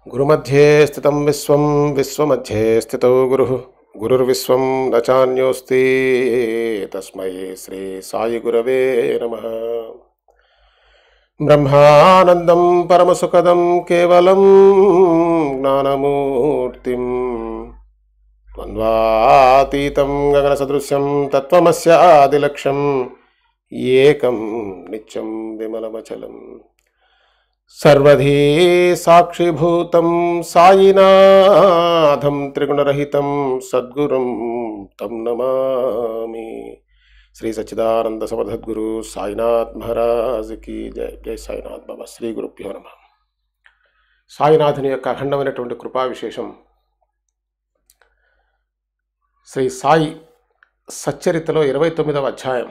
गुरुमध्ये स्थितं विश्वं विश्वमध्ये स्थितो गुरुः गुरुर्विश्वं न चान्योऽस्ति तस्मै श्री साई गुरवे नमः। ब्रह्मानन्दं परमसुखदं केवलं ज्ञानमूर्तिं द्वन्द्वातीतं गगनसदृश्यं तत्त्वमस्य आदिलक्ष्यम् एकं नित्यं विमलमचलम् सर्वधी साक्षिभूतं साईनाथं त्रिगुणरहितं सद्गुरुं तं नमामि। श्री सच्चिदानंद समर्थगुरु साईनाथ महाराज की जय। जय साईनाथ बाबा। श्री गुरुभ्यो नमः। సాయినాథుని యొక్క అఖండమైనటువంటి కృపా విశేషం శ్రీ సాయి సచ్చరితలో 29వ అధ్యాయం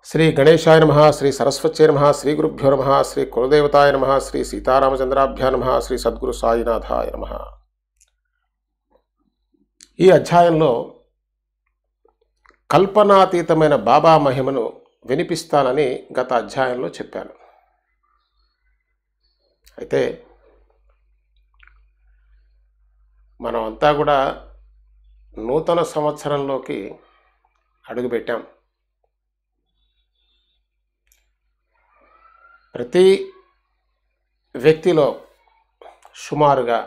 శ్రీ గణేశాయ నమః, శ్రీ సరస్వత్యై నమః, శ్రీ గురుభ్యో నమః, శ్రీ కులదేవతాయ నమః, శ్రీ సీతారామచంద్రాభ్యా నమః, శ్రీ సద్గురు సాయినాథాయ నమః. ఈ అధ్యాయంలో కల్పనాతీతమైన బాబా మహిమను వినిపిస్తానని గత అధ్యాయంలో చెప్పాను. అయితే మనం అంతా కూడా నూతన సంవత్సరంలోకి అడుగుపెట్టాం. ప్రతి వ్యక్తిలో సుమారుగా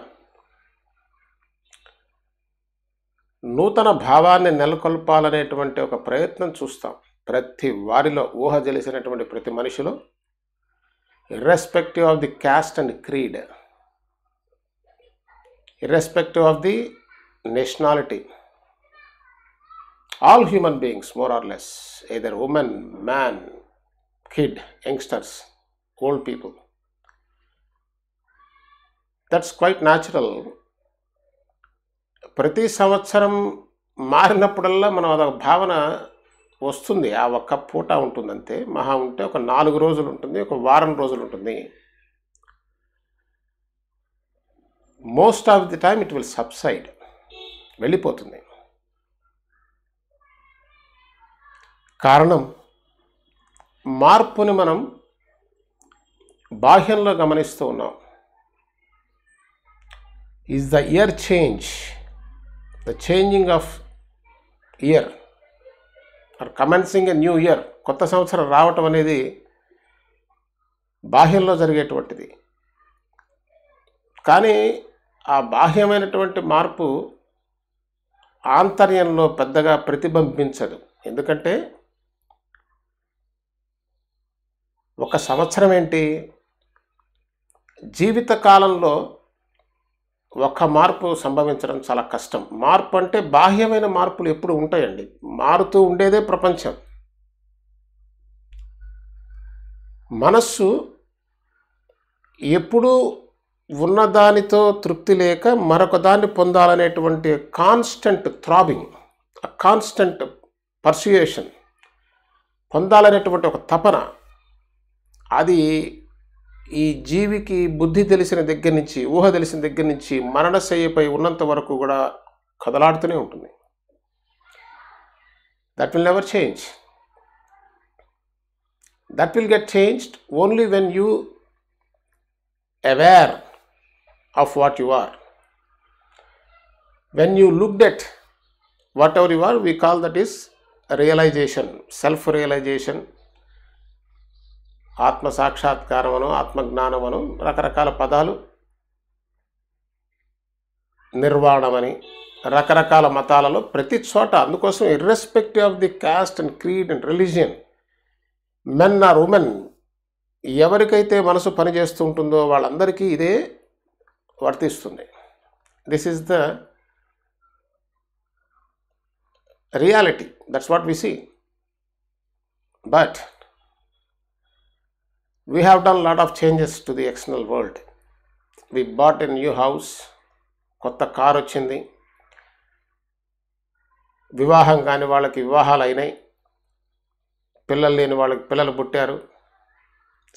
నూతన భావాన్ని నెలకొల్పాలనేటువంటి ఒక ప్రయత్నం చూస్తాం. ప్రతి వారిలో ఊహ తెలిసినటువంటి ప్రతి మనిషిలో, irrespective of the caste and creed, irrespective of the nationality, all human beings more or less, either woman, man, kid, youngsters, old people, that's quite natural. ప్రతి సంవత్సరం మారినప్పుడల్లా మనం అదొక భావన వస్తుంది. ఆ ఒక్క పూట ఉంటుందంతే. మహా ఉంటే ఒక 4 రోజులు ఉంటుంది, ఒక వారం రోజులు ఉంటుంది. Most of the time it will subside, వెళ్ళిపోతుంది. కారణం, మార్పుని మనం బాహ్యంలో గమనిస్తూ ఉన్నాం. Is the year change, the changing of year are commencing a new year, కొత్త సంవత్సరం రావటం అనేది బాహ్యంలో జరిగేటువంటిది. కానీ ఆ బాహ్యమైనటువంటి మార్పు ఆంతర్యంలో పెద్దగా ప్రతిబింబించదు. ఎందుకంటే ఒక సంవత్సరం ఏంటి, జీవితకాలంలో ఒక మార్పు సంభవించడం చాలా కష్టం. మార్పు అంటే బాహ్యమైన మార్పులు ఎప్పుడు ఉంటాయండి. మారుతూ ఉండేదే ప్రపంచం. మనస్సు ఎప్పుడూ ఉన్నదానితో తృప్తి లేక మరొక దాన్ని పొందాలనేటువంటి కాన్స్టెంట్ థ్రాబింగ్, కాన్స్టెంట్ పర్సుయేషన్, పొందాలనేటువంటి ఒక తపన, అది ఈ జీవికి బుద్ధి తెలిసిన దగ్గర నుంచి, ఊహ తెలిసిన దగ్గర నుంచి మరణశయ్యపై ఉన్నంత వరకు కూడా కదలాడుతూనే ఉంటుంది. That will never change. That will get changed only when you aware of what you are. When you looked at whatever you are, we call that is realisation, self realisation, ఆత్మ సాక్షాత్కారమను, ఆత్మజ్ఞానమను, రకరకాల పదాలు, నిర్వాణమని, రకరకాల మతాలలో ప్రతి చోట. అందుకోసం irrespective of the caste and creed and religion, men or women, ఎవరికైతే మనసు పనిచేస్తూ ఉంటుందో వాళ్ళందరికీ ఇదే వర్తిస్తుంది. This is the reality. That's what we see. But we have done a lot of changes to the external world. We bought a new house, కొత్త car వచ్చింది, వివాహం కాని వాళ్ళకి వివాహాలు అయినాయి, పిల్లలు లేని వాళ్ళకి పిల్లలు పుట్టారు.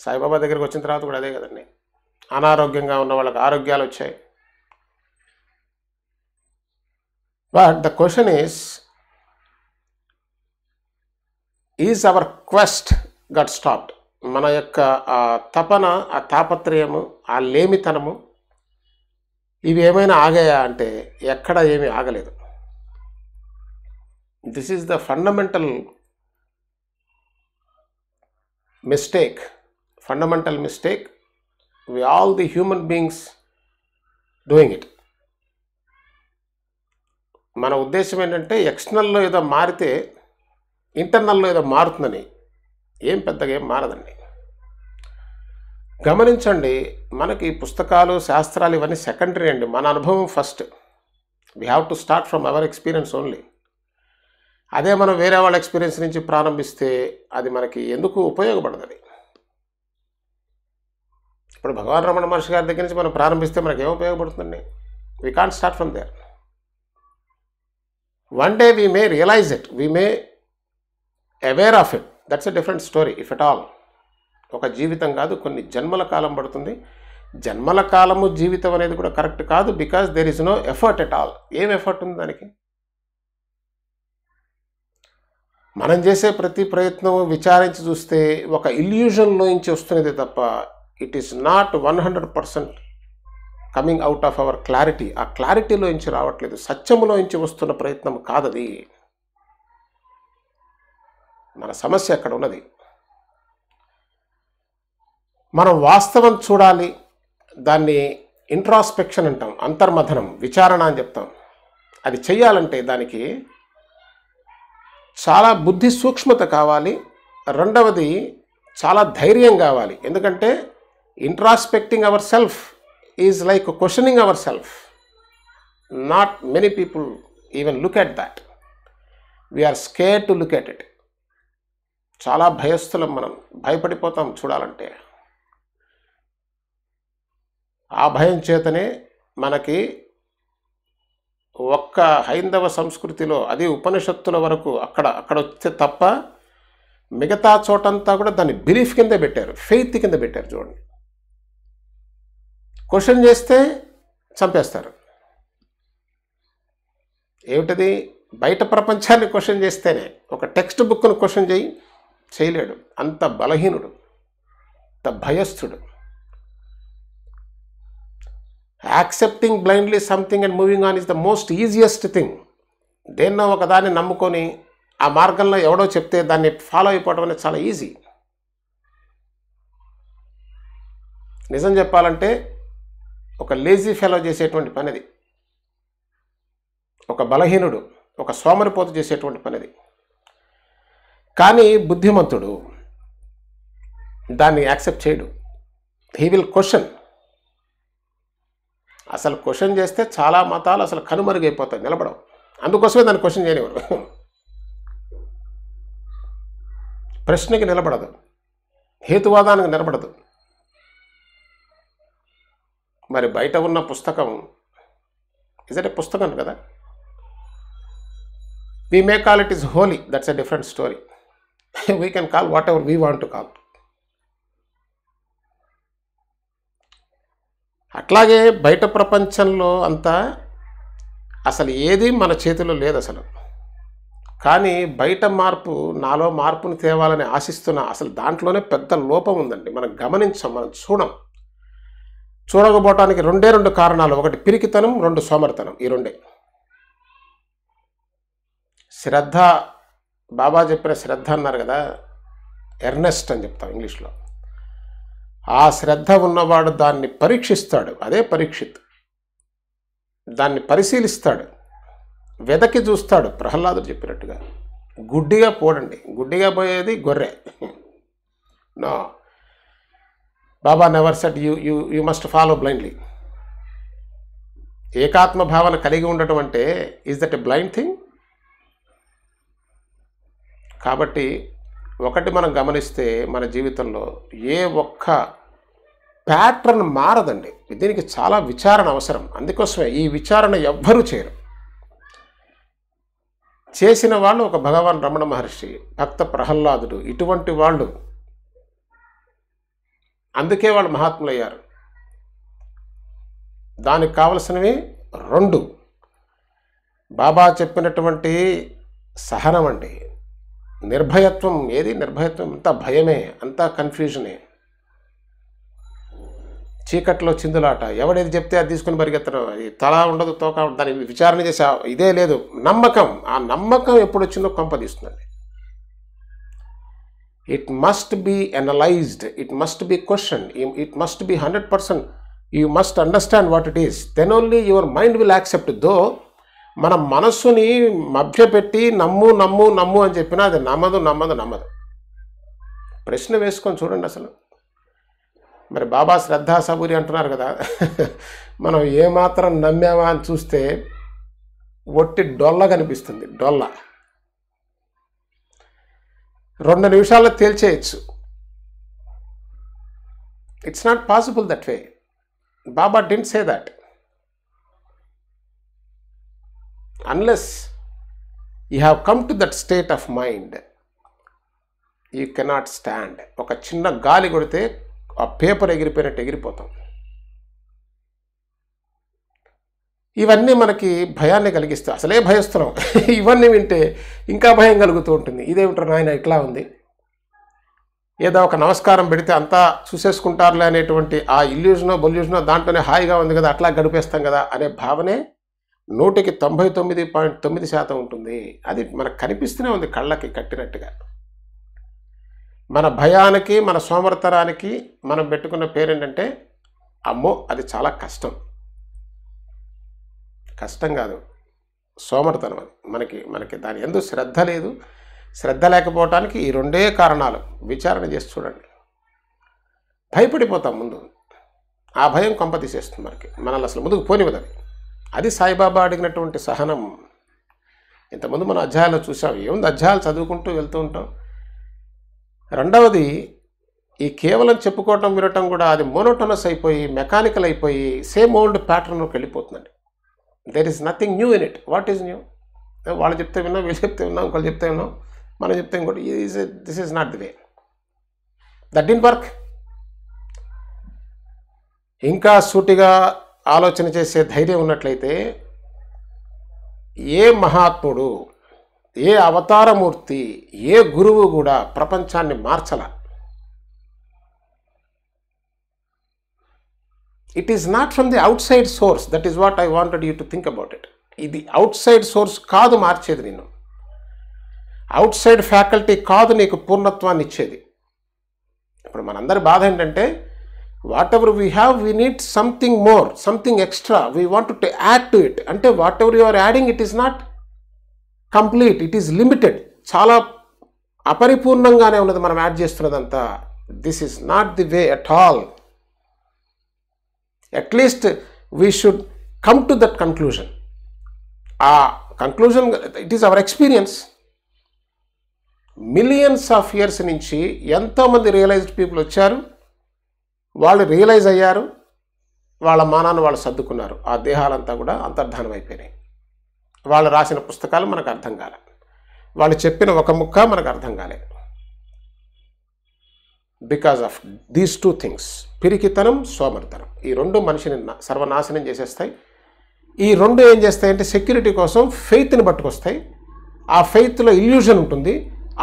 సాయిబాబా దగ్గరికి వచ్చిన తర్వాత కూడా అదే కదండి. అనారోగ్యంగా ఉన్న వాళ్ళకి ఆరోగ్యాలు వచ్చాయి. But the question is our quest got stopped? మన యొక్క ఆ తపన, ఆ తాపత్రయము, ఆ లేమితనము ఇవి ఏమైనా ఆగాయా అంటే ఎక్కడ ఏమీ ఆగలేదు. This is the fundamental mistake. Fundamental mistake we all the human beings doing it. మన ఉద్దేశం ఏంటంటే ఎక్స్టర్నల్లో ఏదో మారితే ఇంటర్నల్లో ఏదో మారుతుందని. ఏం పెద్దగా ఏం మారదండి. గమనించండి, మనకి పుస్తకాలు, శాస్త్రాలు ఇవన్నీ సెకండరీ అండి. మన అనుభవం first. We have to start from our experience only. అదే మనం వేరే వాళ్ళ ఎక్స్పీరియన్స్ నుంచి ప్రారంభిస్తే అది మనకి ఎందుకు ఉపయోగపడదు. అది ఇప్పుడు భగవాన్ రమణ మహర్షి గారి దగ్గర నుంచి మనం ప్రారంభిస్తే మనకి ఏం ఉపయోగపడుతుందండి? We can't start from there. One day we may realise it, we may aware of it, that's a different story if at all. ఒక జీవితం కాదు, కొన్ని జన్మల కాలం పడుతుంది. జన్మల కాలము జీవితం అనేది కూడా కరెక్ట్ కాదు, because there is no effort at all. ఏం ఎఫర్ట్ ఉంది దానికి? మనం చేసే ప్రతి ప్రయత్నం విచారించి చూస్తే ఒక ఇల్యూజన్లోంచి వస్తున్నది తప్ప it is not 100% coming out of our clarity. ఆ క్లారిటీలోంచి రావట్లేదు, సత్యములోంచి వస్తున్న ప్రయత్నం కాదది. మన సమస్య అక్కడ ఉన్నది. మనం వాస్తవం చూడాలి, దాన్ని ఇంట్రాస్పెక్షన్ అంటాం, అంతర్మథనం, విచారణ అని చెప్తాం. అది చెయ్యాలంటే దానికి చాలా బుద్ధి సూక్ష్మత కావాలి. రెండవది చాలా ధైర్యం కావాలి. ఎందుకంటే introspecting our self is like questioning our self. Not many people even look at that. We are scared to look at it. చాలా భయస్థులం, మనం భయపడిపోతాం చూడాలంటే. ఆ భయం చేతనే మనకి ఒక్క హైందవ సంస్కృతిలో, అది ఉపనిషత్తుల వరకు అక్కడ వస్తే తప్ప మిగతా చోటంతా కూడా దాన్ని బిలీఫ్ కింద పెట్టారు, ఫెయిత్ కింద పెట్టారు. చూడండి, క్వశ్చన్ చేస్తే చంపేస్తారు. ఏమిటది? బయట ప్రపంచాన్ని క్వశ్చన్ చేస్తేనే. ఒక టెక్స్ట్ బుక్ను క్వశ్చన్ చేయలేడు, అంత బలహీనుడు, అంత భయస్థుడు. Accepting blindly something and moving on is the most easiest thing. దేన్నో ఒకదాన్ని నమ్ముకొని ఆ మార్గంలో ఎవడో చెప్తే దాన్ని ఫాలో అయిపోవడం అనేది చాలా ఈజీ. నిజం చెప్పాలంటే ఒక లేజీ ఫెలో చేసేటువంటి పనిది, ఒక బలహీనుడు, ఒక సోమరిపోతు చేసేటువంటి పనిది. కానీ బుద్ధిమంతుడు దాన్ని యాక్సెప్ట్ చేయడు. He will question. అసలు క్వశ్చన్ చేస్తే చాలా మతాలు అసలు కనుమరుగైపోతాయి, నిలబడవు. అందుకోసమే దాన్ని క్వశ్చన్ చేయనివ్వరు. ప్రశ్నకి నిలబడదు, హేతువాదానికి నిలబడదు. మరి బయట ఉన్న పుస్తకం ఇదే పుస్తకం కదా. We may call it is holy, that's a different story. We can call whatever we want to call. అట్లాగే బయట ప్రపంచంలో అంతా అసలు ఏది మన చేతిలో లేదు అసలు. కానీ బయట మార్పు, నాలో మార్పును తేవాలని ఆశిస్తున్నా, అసలు దాంట్లోనే పెద్ద లోపం ఉందండి. మనం గమనించం, మనం చూడకపోవటానికి రెండు కారణాలు. ఒకటి పిరికితనం, రెండు సోమరితనం. ఈ రెండే. శ్రద్ధ, బాబా చెప్పిన శ్రద్ధ అన్నారు కదా, ఎర్నెస్ట్ అని చెప్తాం ఇంగ్లీష్లో. ఆ శ్రద్ధ ఉన్నవాడు దాన్ని పరీక్షిస్తాడు, అదే పరీక్షిత్. దాన్ని పరిశీలిస్తాడు, వెదకి చూస్తాడు. ప్రహ్లాదుడు చెప్పినట్టుగా గుడ్డిగా పోడండి. గుడ్డిగా పోయేది గొర్రె. No, Baba never said you must follow blindly. ఏకాత్మ భావన కలిగి ఉండటం అంటే is that a blind thing? కాబట్టి ఒకటి మనం గమనిస్తే మన జీవితంలో ఏ ఒక్క ప్యాటర్న్ మారదండి. దీనికి చాలా విచారణ అవసరం. అందుకోసమే ఈ విచారణ ఎవ్వరూ చేయరు. చేసిన వాళ్ళు ఒక భగవాన్ రమణ మహర్షి, భక్త ప్రహ్లాదుడు, ఇటువంటి వాళ్ళు. అందుకే వాళ్ళు మహాత్ములయ్యారు. దానికి కావలసినవి రెండు. బాబా చెప్పినటువంటి సహనం అండి. నిర్భయత్వం ఏది? నిర్భయత్వం అంతా భయమే, అంతా కన్ఫ్యూజనే, చీకట్లో చిందులాట. ఎవడేది చెప్తే అది తీసుకుని పరిగెత్తడం. అది తల ఉండదు, తోక ఉండదు, దాన్ని విచారణ చేసే ఇదే లేదు. నమ్మకం, ఆ నమ్మకం ఎప్పుడు వచ్చిందో కొంపదీస్తుందండి. It must be analyzed, it must be question, it must be 100%. You must understand what it is, then only your mind will accept. Though మన మనస్సుని మభ్యపెట్టి నమ్ము నమ్ము నమ్ము అని చెప్పినా అది నమ్మదు నమ్మదు నమ్మదు. ప్రశ్న వేసుకొని చూడండి అసలు. మరి బాబా శ్రద్ధా సబూరి అంటున్నారు కదా, మనం ఏమాత్రం నమ్మామా అని చూస్తే ఒట్టి డొల్ల కనిపిస్తుంది, డొల్ల. 2 నిమిషాల్లో తేల్చేయచ్చు. It's not possible that way. Baba didn't say that. Unless you have come to that state of mind, you cannot stand. ఒక చిన్న గాలి కొడితే ఆ పేపర్ ఎగిరిపోయినట్టు ఎగిరిపోతాం. ఇవన్నీ మనకి భయాన్ని కలిగిస్తాయి. అసలే భయస్తున్నాం, ఇవన్నీ వింటే ఇంకా భయం కలుగుతూ ఉంటుంది. ఇదేమిటారు నాయన ఇట్లా ఉంది, ఏదో ఒక నమస్కారం పెడితే అంతా చూసేసుకుంటారులే అనేటువంటి ఆ ఇల్యూజనో బొల్యూజనో దాంట్లోనే హాయిగా ఉంది కదా, అట్లా గడిపేస్తాం కదా అనే భావనే 99.9% ఉంటుంది. అది మనకు కనిపిస్తూనే ఉంది కళ్ళకి కట్టినట్టుగా. మన భయానికి, మన సోమరితనానికి మనం పెట్టుకున్న పేరేంటంటే అమ్మో అది చాలా కష్టం. కష్టం కాదు, సోమరితనం. అది మనకి దాని యందు శ్రద్ధ లేదు. శ్రద్ధ లేకపోవటానికి ఈ 2 కారణాలు. విచారణ చేసి చూడండి. భయపడిపోతాం ముందు, ఆ భయం కొంప తీసేస్తుంది మనల్ని అసలు ముందుకు పోనివ్వదు. అది సాయిబాబా అడిగినటువంటి సహనం. ఇంతకుముందు మన అధ్యాయాలు చూసాం. ఏముంది, అధ్యాయాలు చదువుకుంటూ వెళ్తూ ఉంటాం. రెండవది, ఈ కేవలం చెప్పుకోవటం వినటం కూడా అది మోనోటోనస్ అయిపోయి, మెకానికల్ అయిపోయి, సేమ్ ఓల్డ్ ప్యాటర్న్లోకి వెళ్ళిపోతుందండి. There is nothing new in it. What is new? వాళ్ళు చెప్తే విన్నాం, వీళ్ళు చెప్తే విన్నాం, ఇంకోళ్ళు చెప్తే విన్నాం, మనం చెప్తే ఇంకోటి. This is not the way. That didn't work. ఇంకా సూటిగా ఆలోచన చేసే ధైర్యం ఉన్నట్లయితే ఏ మహాత్ముడు, ఏ అవతారమూర్తి, ఏ గురువు కూడా ప్రపంచాన్ని మార్చల. It is not from the outside source. That is what I wanted you to think about it. ఇది అవుట్ సైడ్ సోర్స్ కాదు మార్చేది నిన్ను. అవుట్ సైడ్ ఫ్యాకల్టీ కాదు నీకు పూర్ణత్వాన్ని ఇచ్చేది. ఇప్పుడు మనందరి బాధ ఏంటంటే, whatever we have, we need something more, something extra, we want to add to it. అంటే whatever you are adding, it is not complete, it is limited. చాలా అపరిపూర్ణంగానే ఉన్నది మనం యాడ్ చేస్తున్నదంతా. This is not the way at all. At least we should come to that conclusion. ఆ conclusion, it is our experience. Millions of years నుంచి ఎంతోమంది realised people వచ్చారు, వాళ్ళు రియలైజ్ అయ్యారు, వాళ్ళ మానాన్ని వాళ్ళు సర్దుకున్నారు. ఆ దేహాలంతా కూడా అంతర్ధానం అయిపోయినాయి. వాళ్ళు రాసిన పుస్తకాలు మనకు అర్థం కాలే, వాళ్ళు చెప్పిన ఒక ముక్క మనకు అర్థం కాలే. బికాజ్ ఆఫ్ దీస్ 2 థింగ్స్, పిరికితనం, సోమరితనం. ఈ 2 మనిషిని సర్వనాశనం చేసేస్తాయి. ఈ 2 ఏం చేస్తాయంటే సెక్యూరిటీ కోసం ఫెయిత్ని పట్టుకొస్తాయి. ఆ ఫెయిత్లో ఇల్యూజన్ ఉంటుంది.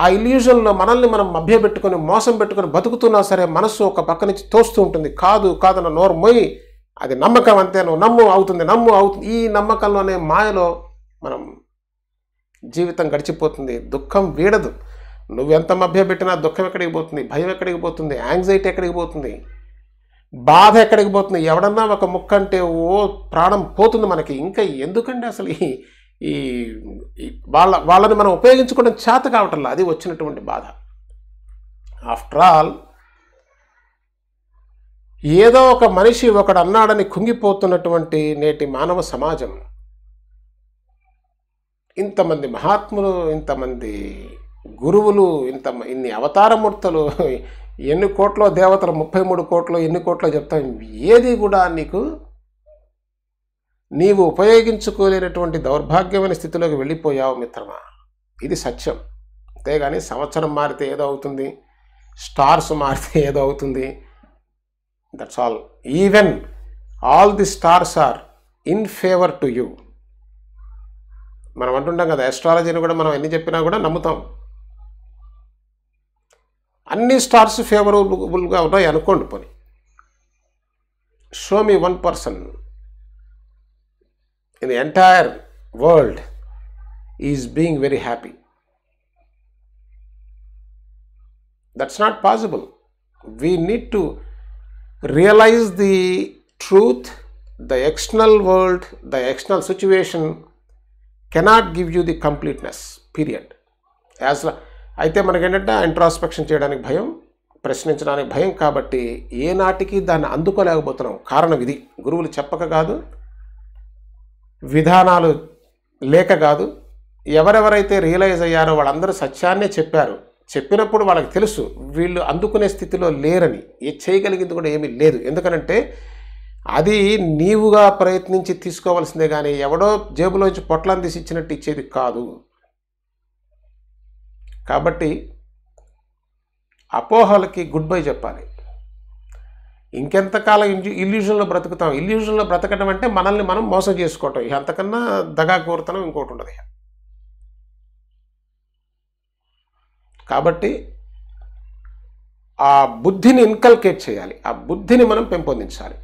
ఆ ఇల్యూజన్లో మనల్ని మనం మభ్యపెట్టుకొని, మోసం పెట్టుకొని బతుకుతున్నా సరే మనస్సు ఒక పక్క నుంచి తోస్తూ ఉంటుంది. కాదు కాదన్న నోరు మొయ్యి, అది నమ్మకం అంతే, నువ్వు నమ్ము అవుతుంది, నమ్ము అవుతుంది. ఈ నమ్మకంలోనే మాయలో మనం జీవితం గడిచిపోతుంది. దుఃఖం వీడదు. నువ్వెంత మభ్యపెట్టినా దుఃఖం ఎక్కడికి పోతుంది, భయం ఎక్కడికి పోతుంది, యాంగ్జైటీ ఎక్కడికి పోతుంది, బాధ ఎక్కడికి పోతుంది. ఎవడన్నా ఒక ముక్క అంటే ఓ ప్రాణం పోతుంది మనకి. ఇంకా ఎందుకంటే అసలు ఈ వాళ్ళని మనం ఉపయోగించుకోవడం చేత కావటంలా, అది వచ్చినటువంటి బాధ. ఆఫ్టర్ ఆల్, ఏదో ఒక మనిషి ఒకడు అన్నాడని కుంగిపోతున్నటువంటి నేటి మానవ సమాజం, ఇంతమంది మహాత్ములు, ఇంతమంది గురువులు, ఇన్ని అవతారమూర్తులు, ఎన్ని కోట్ల దేవతలు, 33 కోట్లు, ఎన్ని కోట్లో చెప్తాం, ఏది కూడా నీవు ఉపయోగించుకోలేనటువంటి దౌర్భాగ్యమైన స్థితిలోకి వెళ్ళిపోయావు మిత్రమా. ఇది సత్యం. అంతేగాని సంవత్సరం మారితే ఏదో అవుతుంది, స్టార్స్ మారితే ఏదో అవుతుంది, that's all. Even all the stars are in favour to you. మనం అంటుంటాం కదా, ఆస్ట్రాలజీని కూడా మనం ఎన్ని చెప్పినా కూడా నమ్ముతాం. అన్ని స్టార్స్ ఫేవరబుల్గా ఉన్నాయి అనుకోండి. పోనీ show me 1% in the entire world is being very happy. That's not possible. We need to realise the truth. The external world, the external situation cannot give you the completeness, period. అయితే మనకేంటంటే introspection చేయడానికి భయం, ప్రశ్నించడానికి భయం. కాబట్టి ఏనాటికి దాన్ని అందుకోలేకపోతున్నాం. కారణం ఇది. గురువులు చెప్పక కాదు, విధానాలు లేక కాదు. ఎవరెవరైతే రియలైజ్ అయ్యారో వాళ్ళందరూ సత్యాన్నే చెప్పారు. చెప్పినప్పుడు వాళ్ళకి తెలుసు వీళ్ళు అందుకునే స్థితిలో లేరని. చేయగలిగింది కూడా ఏమీ లేదు. ఎందుకనంటే అది నీవుగా ప్రయత్నించి తీసుకోవాల్సిందే కానీ ఎవడో జేబులోంచి పొట్లాన్ని తీసి ఇచ్చినట్టు ఇచ్చేది కాదు. కాబట్టి అపోహలకి గుడ్ బై చెప్పాలి. ఇంకెంతకాలం ఇల్యూజన్లో బ్రతుకుతాం. ఇల్యూజన్లో బ్రతకడం అంటే మనల్ని మనం మోసం చేసుకోవటం. ఇక అంతకన్నా దగా కోరుతనం ఇంకోటి ఉండదు. కాబట్టి ఆ బుద్ధిని ఇన్కల్కేట్ చేయాలి. ఆ బుద్ధిని మనం పెంపొందించాలి.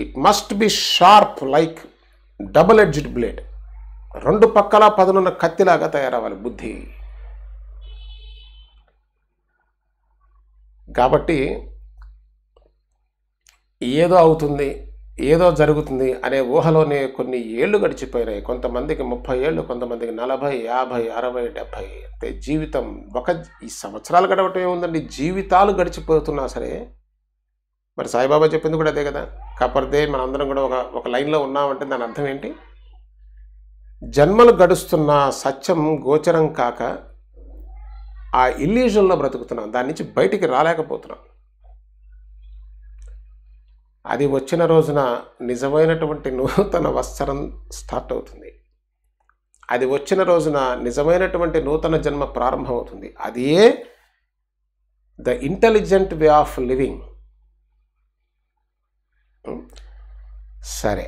It must be sharp like double edged blade. రెండు పక్కల పదునున్న కత్తిలాగా తయారవ్వాలి బుద్ధి. కాబట్టి ఏదో అవుతుంది, ఏదో జరుగుతుంది అనే ఊహలోనే కొన్ని ఏళ్ళు గడిచిపోయినాయి. కొంతమందికి 30 ఏళ్ళు, కొంతమందికి 40, 50, 60, 70. అంటే జీవితం ఈ సంవత్సరాలు గడవటం ఏముందండి, జీవితాలు గడిచిపోతున్నా సరే. మరి సాయిబాబా చెప్పింది కూడా అదే కదా. కాకపోతే మనందరం కూడా ఒక లైన్లో ఉన్నామంటే దాని అర్థం ఏంటి? జన్మలు గడుస్తున్న సత్యం గోచరం కాక ఆ ఇల్యూజన్లో బ్రతుకుతున్నాం. దాని నుంచి బయటికి రాలేకపోతున్నాం. అది వచ్చిన రోజున నిజమైనటువంటి నూతన వత్సరం స్టార్ట్ అవుతుంది. అది వచ్చిన రోజున నిజమైనటువంటి నూతన జన్మ ప్రారంభం అవుతుంది. అదే the intelligent way of living. సరే,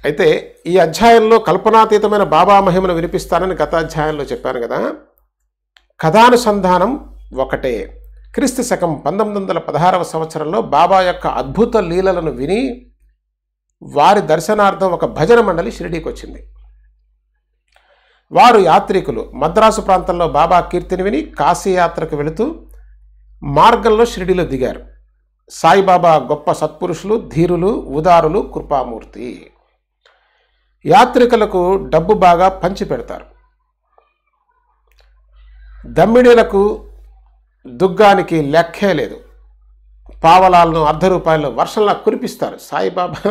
అయితే ఈ అధ్యాయంలో కల్పనాతీతమైన బాబా మహిమను వినిపిస్తానని గత అధ్యాయంలో చెప్పాను కదా. కథానుసంధానం ఒకటే. క్రీస్తు శకం 1916వ సంవత్సరంలో బాబా యొక్క అద్భుత లీలలను విని వారి దర్శనార్థం ఒక భజన మండలి షిరిడీకి వచ్చింది. వారు యాత్రికులు. మద్రాసు ప్రాంతంలో బాబా కీర్తిని విని కాశీయాత్రకు వెళుతూ మార్గంలో షిరిడీలో దిగారు. సాయిబాబా గొప్ప సత్పురుషులు, ధీరులు, ఉదారులు, కృపామూర్తి. యాత్రికులకు డబ్బు బాగా పంచి పెడతారు. దమ్మిడీలకు దుగ్గానికి లెక్కే లేదు. పావలాలను ₹1 వర్షంలా కురిపిస్తారు. సాయిబాబా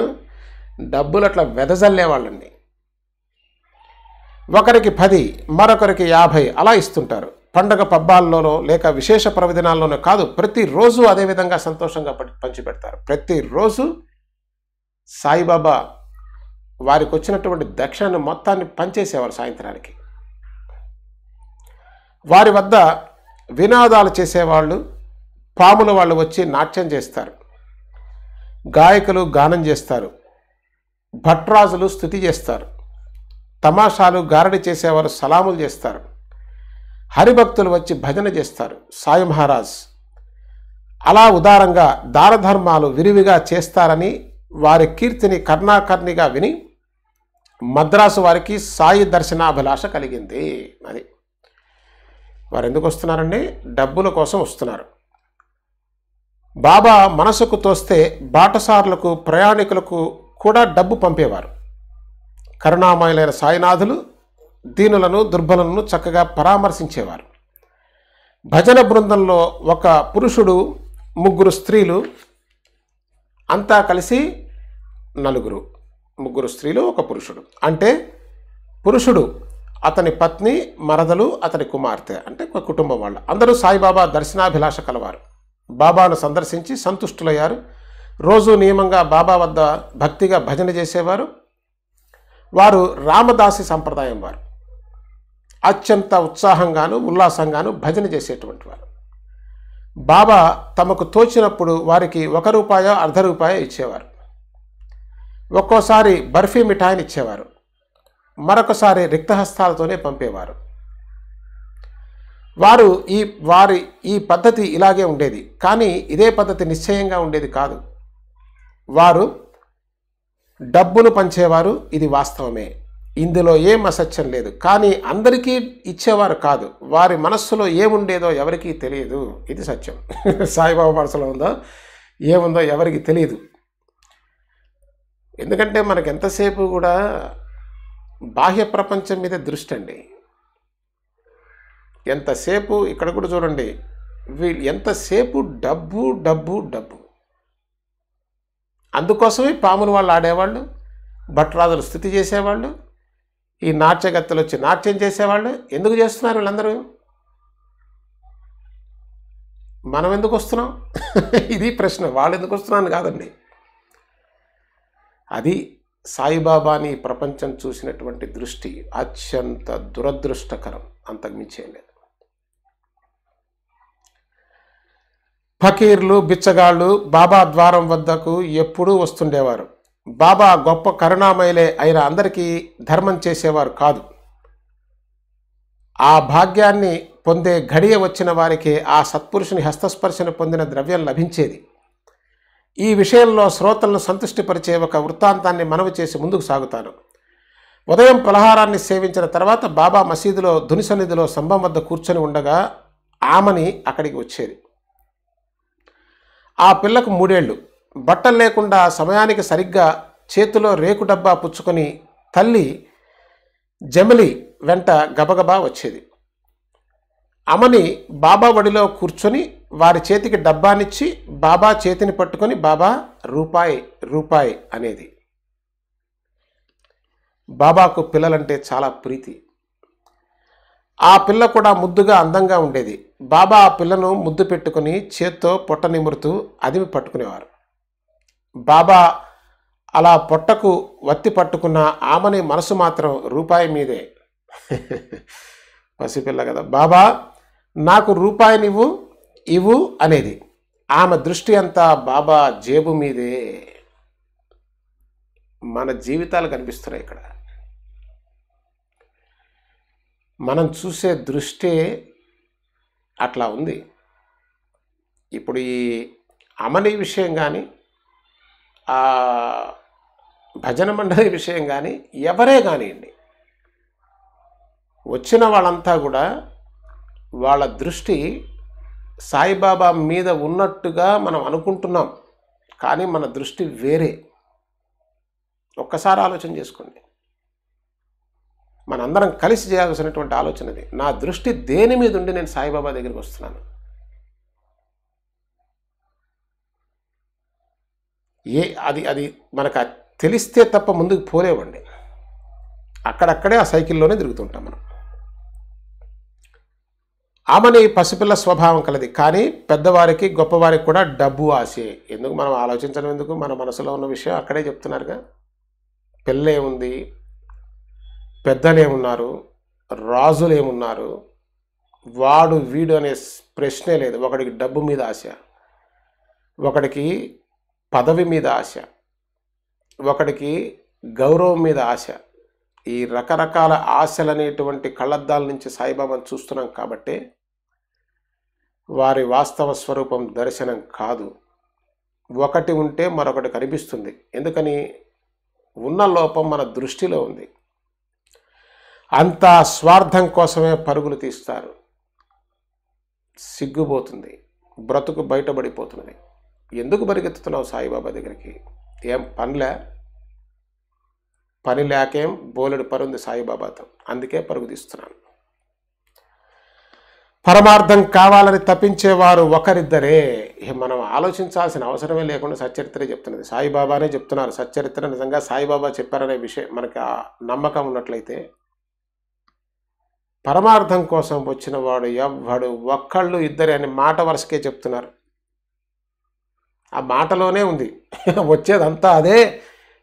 డబ్బులు అట్లా వెదజల్లేవాళ్ళండి. ఒకరికి 10, మరొకరికి 50 అలా ఇస్తుంటారు. పండగ పబ్బాల్లోనో లేక విశేష పర్వదినాల్లోనో కాదు, ప్రతిరోజు అదేవిధంగా సంతోషంగా పంచిపెడతారు. ప్రతిరోజు సాయిబాబా వారికి వచ్చినటువంటి దక్షిణను మొత్తాన్ని పంచేసేవారు. సాయంత్రానికి వారి వద్ద వినోదాలు చేసేవాళ్ళు, పాముల వాళ్ళు వచ్చి నాట్యం చేస్తారు. గాయకులు గానం చేస్తారు. భట్రాజులు స్తుతి చేస్తారు. తమాషాలు గారడి చేసేవారు సలాములు చేస్తారు. హరిభక్తులు వచ్చి భజన చేస్తారు. సాయి మహారాజ్ అలా ఉదారంగా దాన ధర్మాలు విరివిగా చేస్తారని వారి కీర్తిని కర్ణాకర్ణిగా విని మద్రాసు వారికి సాయి దర్శనాభిలాష కలిగింది. అది వారు ఎందుకు వస్తున్నారండి? డబ్బుల కోసం వస్తున్నారు. బాబా మనసుకు తోస్తే బాటసారులకు, ప్రయాణికులకు కూడా డబ్బు పంపేవారు. కరుణామయులైన సాయినాథులు దీనులను, దుర్బలను చక్కగా పరామర్శించేవారు. భజన బృందంలో ఒక పురుషుడు, 3 స్త్రీలు, అంతా కలిసి 4. 3 స్త్రీలు, 1 పురుషుడు. అంటే పురుషుడు, అతని పత్ని, మరదలు, అతని కుమార్తె, అంటే ఒక కుటుంబం వాళ్ళు. అందరూ సాయిబాబా దర్శనాభిలాష కలవారు. బాబాను సందర్శించి సంతుష్టులయ్యారు. రోజు నియమంగా బాబా వద్ద భక్తిగా భజన చేసేవారు. వారు రామదాసి సంప్రదాయం వారు. అత్యంత ఉత్సాహంగాను ఉల్లాసంగాను భజన చేసేటువంటి వారు. బాబా తమకు తోచినప్పుడు వారికి ₹1, ₹1/2 ఇచ్చేవారు. ఒక్కోసారి బర్ఫీ మిఠాయిని ఇచ్చేవారు. మరొకసారి రిక్తహస్తాలతోనే పంపేవారు. వారు ఈ వారి ఈ పద్ధతి ఇలాగే ఉండేది, కానీ ఇదే పద్ధతి నిశ్చయంగా ఉండేది కాదు. వారు డబ్బును పంచేవారు, ఇది వాస్తవమే, ఇందులో ఏం అసత్యం లేదు. కానీ అందరికీ ఇచ్చేవారు కాదు. వారి మనస్సులో ఏముండేదో ఎవరికీ తెలియదు, ఇది సత్యం. సాయిబాబా మనసులో ఉందో ఏముందో ఎవరికి తెలియదు. ఎందుకంటే మనకు ఎంతసేపు కూడా బాహ్య ప్రపంచం మీద దృష్టి అండి. ఎంతసేపు ఇక్కడ కూడా చూడండి, వీళ్ళు ఎంతసేపు డబ్బు డబ్బు డబ్బు. అందుకోసమే పాములు వాళ్ళు ఆడేవాళ్ళు, భట్రాజులు స్థుతి చేసేవాళ్ళు, ఈ నాట్యగత్తలు వచ్చి నాట్యం చేసేవాళ్ళు. ఎందుకు చేస్తున్నారు వీళ్ళందరూ? మనం ఎందుకు వస్తున్నాం? ఇది ప్రశ్న. వాళ్ళు ఎందుకు వస్తున్నాను కాదండి. అది సాయిబాబాని ప్రపంచం చూసినటువంటి దృష్టి అత్యంత దురదృష్టకరం, అంతకు మించేం లేదు. ఫకీర్లు, బిచ్చగాళ్ళు బాబా ద్వారం వద్దకు ఎప్పుడూ వస్తుండేవారు. బాబా గొప్ప కరుణామయులే అయిన అందరికీ ధర్మం చేసేవారు కాదు. ఆ భాగ్యాన్ని పొందే ఘడియ వచ్చిన వారికి ఆ సత్పురుషుని హస్తస్పర్శను పొందిన ద్రవ్యం లభించేది. ఈ విషయంలో శ్రోతలను సంతృష్టిపరిచే ఒక వృత్తాంతాన్ని మనవి చేసి ముందుకు సాగుతాను. ఉదయం పలహారాన్ని సేవించిన తర్వాత బాబా మసీదులో ధుని సన్నిధిలో స్తంభం వద్ద కూర్చొని ఉండగా ఆమని అక్కడికి వచ్చేది. ఆ పిల్లకు 3 ఏళ్ళు. బట్టలు లేకుండా సమయానికి సరిగ్గా చేతిలో రేకు డబ్బా పుచ్చుకొని తల్లి జమిలి వెంట గబగబా వచ్చేది. అమని బాబా ఒడిలో కూర్చొని వారి చేతికి డబ్బానిచ్చి బాబా చేతిని పట్టుకొని బాబా రూపాయి రూపాయి అనేది. బాబాకు పిల్లలంటే చాలా ప్రీతి. ఆ పిల్ల కూడా ముద్దుగా అందంగా ఉండేది. బాబా ఆ పిల్లను ముద్దు పెట్టుకుని చేత్తో పొట్ట నిమురుతూ అదిమి పట్టుకునేవారు. బాబా అలా పొట్టకు వత్తి పట్టుకున్న ఆమెని మనసు మాత్రం రూపాయి మీదే. పసిపిల్ల కదా. బాబా నాకు రూపాయినివ్వు ఇవ్వు అనేది. ఆమె దృష్టి అంతా బాబా జేబు మీదే. మన జీవితాలు కనిపిస్తున్నాయి ఇక్కడ. మనం చూసే దృష్టి అట్లా ఉంది. ఇప్పుడు ఈ అమని విషయం కానీ, ఆ భజన మండలి విషయం కానీ, ఎవరే కానివ్వండి, వచ్చిన వాళ్ళంతా కూడా వాళ్ళ దృష్టి సాయిబాబా మీద ఉన్నట్టుగా మనం అనుకుంటున్నాం, కానీ మన దృష్టి వేరే. ఒక్కసారి ఆలోచన చేసుకోండి. మనందరం కలిసి చేయాల్సినటువంటి ఆలోచనది. నా దృష్టి దేని మీద ఉండి నేను సాయిబాబా దగ్గరికి వస్తున్నాను? అది మనకు తెలిస్తే తప్ప ముందుకు పోలేవండి. అక్కడక్కడే ఆ సైకిల్లోనే తిరుగుతుంటాం మనం. ఆమెని పసిపిల్ల స్వభావం కలది, కానీ పెద్దవారికి గొప్పవారికి కూడా డబ్బు ఆశే. ఎందుకు మనం ఆలోచించడం ఎందుకు? మన మనసులో ఉన్న విషయం అక్కడే చెప్తున్నారుగా. పిల్లేముంది, పెద్దలేమున్నారు, రాజులేమున్నారు, వాడు వీడు అనే ప్రశ్నే లేదు. ఒకడికి డబ్బు మీద ఆశ, ఒకడికి పదవి మీద ఆశ, ఒకడికి గౌరవం మీద ఆశ. ఈ రకరకాల ఆశలనేటువంటి కళ్ళద్దాల నుంచి సాయిబాబాను చూస్తున్నాం కాబట్టి వారి వాస్తవ స్వరూపం దర్శనం కాదు. ఒకటి ఉంటే మరొకటి కనిపిస్తుంది. ఎందుకని? ఉన్న లోపం మన దృష్టిలో ఉంది. అంతా స్వార్థం కోసమే పరుగులు తీస్తారు. సిగ్గుపోతుంది, బ్రతుకు బయటపడిపోతున్నది. ఎందుకు పరిగెత్తుతున్నావు సాయిబాబా దగ్గరికి? ఏం పని లేకేం బోలెడు పరుంది సాయిబాబాతో, అందుకే పరుగు తీస్తున్నాను. పరమార్థం కావాలని తప్పించేవారు ఒకరిద్దరే. మనం ఆలోచించాల్సిన అవసరమే లేకుండా సచ్చరిత్రే చెప్తున్నది. సాయిబాబానే చెప్తున్నారు. సచ్చరిత్ర నిజంగా సాయిబాబా చెప్పారనే విషయం మనకి ఆ నమ్మకం ఉన్నట్లయితే, పరమార్థం కోసం వచ్చిన వాడు ఎవ్వడు ఒక్కళ్ళు ఇద్దరే అని మాట వరుసకే చెప్తున్నారు. ఆ మాటలోనే ఉంది, వచ్చేదంతా అదే.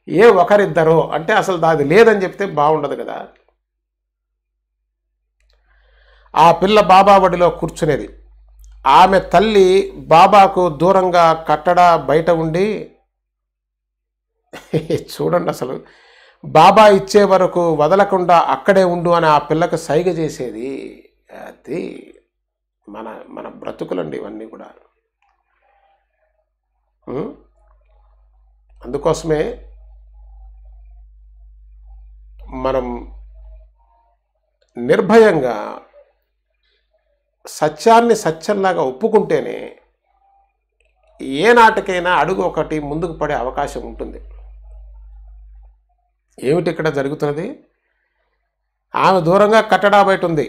ఏ ఒకరిద్దరో అంటే అసలు అది లేదని చెప్తే బాగుండదు కదా. ఆ పిల్ల బాబా ఒడిలో కూర్చునేది. ఆమె తల్లి బాబాకు దూరంగా కట్టడా బయట ఉండి, చూడండి అసలు, బాబా ఇచ్చే వరకు వదలకుండా అక్కడే ఉండు అని ఆ పిల్లకు సైగ చేసేది. అది మన మన బ్రతుకులండి ఇవన్నీ కూడా. ఉం? అందుకోసమే మనం నిర్భయంగా సత్యాన్ని సత్యంలాగా ఒప్పుకుంటేనే ఏ నాటికైనా అడుగు ఒకటి ముందుకు పడే అవకాశం ఉంటుంది. ఏమిటి ఇక్కడ జరుగుతున్నది? ఆమె దూరంగా కట్టడా బయట ఉంది.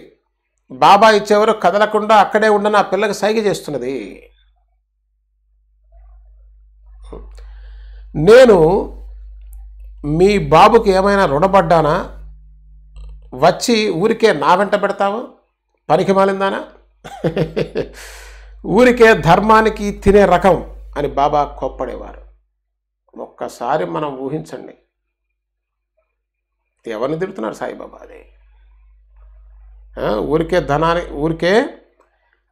బాబా ఇచ్చేవారు కదలకుండా అక్కడే ఉండని ఆ పిల్లకి సైగ చేస్తున్నది. నేను మీ బాబుకి ఏమైనా రుణపడ్డానా? వచ్చి ఊరికే నా వెంట పెడతావు? పనికి మాలిందానా? ఊరికే ధర్మానికి తినే రకం అని బాబా కోప్పడేవారు. ఒక్కసారి మనం ఊహించండి, ఎవరిని తిడుతున్నారు సాయిబాబా? అది ఊరికే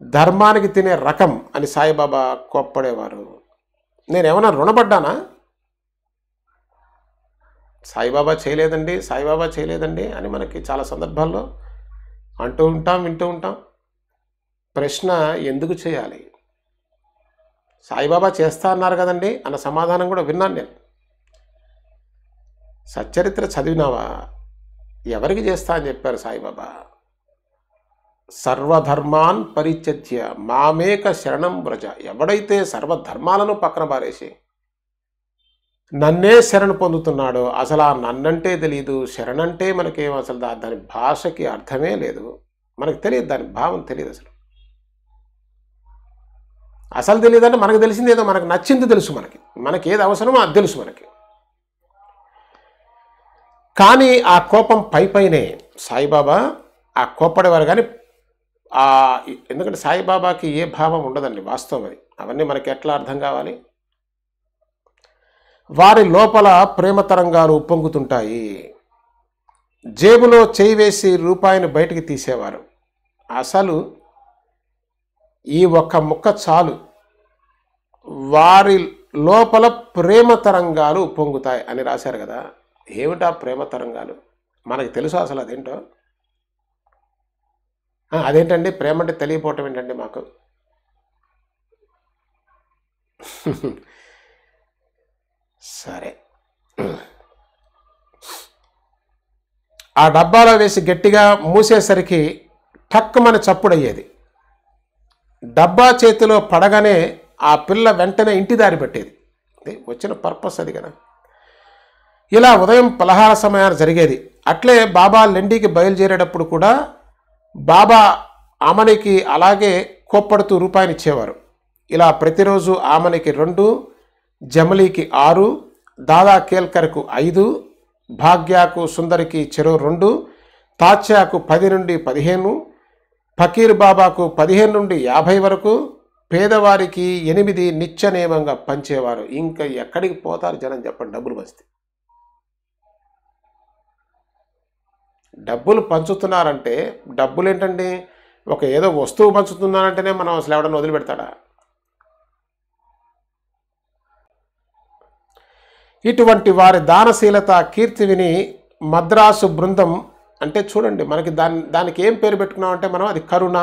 ధర్మానికి తినే రకం అని సాయిబాబా కోప్పడేవారు. నేను ఏమైనా రుణపడ్డానా? సాయిబాబా చేయలేదండి అని మనకి చాలా సందర్భాల్లో అంటూ ఉంటాం, వింటూ ఉంటాం. ప్రశ్న, ఎందుకు చేయాలి? సాయిబాబా చేస్తా అన్నారు కదండి అన్న సమాధానం కూడా విన్నాను నేను. సచ్చరిత్ర చదివినావా? ఎవరికి చేస్తా అని చెప్పారు సాయిబాబా? సర్వధర్మాన్ పరిత్యజ్య మామేక శరణం వ్రజ. ఎవడైతే సర్వధర్మాలను పక్కన పారేసి నన్నే శరణు పొందుతున్నాడో, అసలు ఆ నన్నంటే తెలియదు, శరణంటే మనకేం అసలు దాని భాషకి అర్థమే లేదు, మనకు తెలియదు, దాని భావం తెలియదు. అసలు తెలియదంటే మనకు తెలిసింది ఏదో, మనకు నచ్చింది తెలుసు, మనకి ఏది అవసరమో అది తెలుసు మనకి. కానీ ఆ కోపం పైనే సాయిబాబా ఆ కోప్పడేవారు. కానీ ఎందుకంటే సాయిబాబాకి ఏ భావం ఉండదండి, వాస్తవం అది. అవన్నీ మనకి ఎట్లా అర్థం కావాలి? వారి లోపల ప్రేమ తరంగాలు ఉప్పొంగుతుంటాయి. జేబులో చేయి వేసి రూపాయిని బయటికి తీసేవారు. అసలు ఈ ఒక్క ముక్క చాలు, వారి లోపల ప్రేమ తరంగాలు ఉప్పొంగుతాయి అని రాశారు కదా. ఏమిటా ప్రేమ తరంగాలు? మనకి తెలుసు అసలు అదేంటో. అదేంటండి ప్రేమ అంటే తెలియపోవటం ఏంటండి మాకు? సరే, ఆ డబ్బాలో వేసి గట్టిగా మూసేసరికి టక్కుమని చప్పుడయ్యేది. డబ్బా చేతిలో పడగానే ఆ పిల్ల వెంటనే ఇంటి దారి పెట్టేది. వచ్చిన పర్పస్ అది కదా. ఇలా ఉదయం పలహార సమయాలు జరిగేది. అట్లే బాబా లెండికి బయలుదేరేటప్పుడు కూడా బాబా ఆమెనికి అలాగే కోప్పడుతూ రూపాయిని ఇచ్చేవారు. ఇలా ప్రతిరోజు ఆమెనికి 2, జమలీకి 6, దాదా కేల్కర్కు 5, భాగ్యాకు సుందరికి చెరో 2, తాత్యాకు 10 నుండి 15, ఫకీర్ బాబాకు 15 నుండి 50 వరకు, పేదవారికి 8 నిత్యనియమంగా పంచేవారు. ఇంకా ఎక్కడికి పోతారు జనం చెప్పండి? డబ్బులు పంచితే. డబ్బులు పంచుతున్నారంటే డబ్బులు ఏంటండి? ఒక ఏదో వస్తువు పంచుతున్నారంటేనే మనం అసలు ఎవడన్నా వదిలిపెడతాడా? ఇటువంటి వారి దానశీలత కీర్తి విని మద్రాసు బృందం, అంటే చూడండి మనకి దానికి ఏం పేరు పెట్టుకున్నామంటే మనం, అది కరుణ.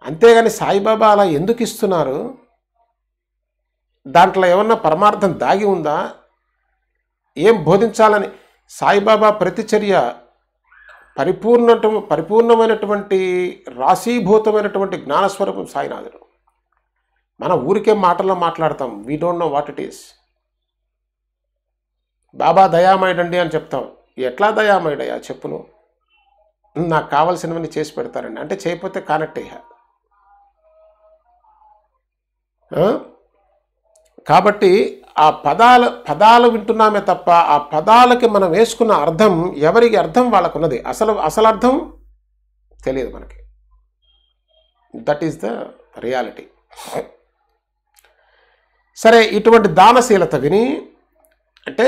అంతేగాని సాయిబాబా అలా ఎందుకు ఇస్తున్నారు? దాంట్లో ఏమన్నా పరమార్థం దాగి ఉందా? ఏం బోధించాలని? సాయిబాబా ప్రతిచర్య పరిపూర్ణమైనటువంటి రాశీభూతమైనటువంటి జ్ఞానస్వరూపం సాయినాథుడు. మనం ఊరికే మాటల్లో మాట్లాడతాం, we don't know what it is. Baba దయామయుడండి అని చెప్తాం. ఎట్లా దయామయుడయ్యా చెప్పును? నాకు కావాల్సినవన్నీ చేసి పెడతారండి అంటే, చేయకపోతే కానట్టేయా. కాబట్టి ఆ పదాలు వింటున్నామే తప్ప ఆ పదాలకి మనం వేసుకున్న అర్థం, ఎవరికి అర్థం వాళ్ళకున్నది, అసలు అర్థం తెలియదు మనకి. That is the reality. సరే, ఇటువంటి దానశీలత విని, అంటే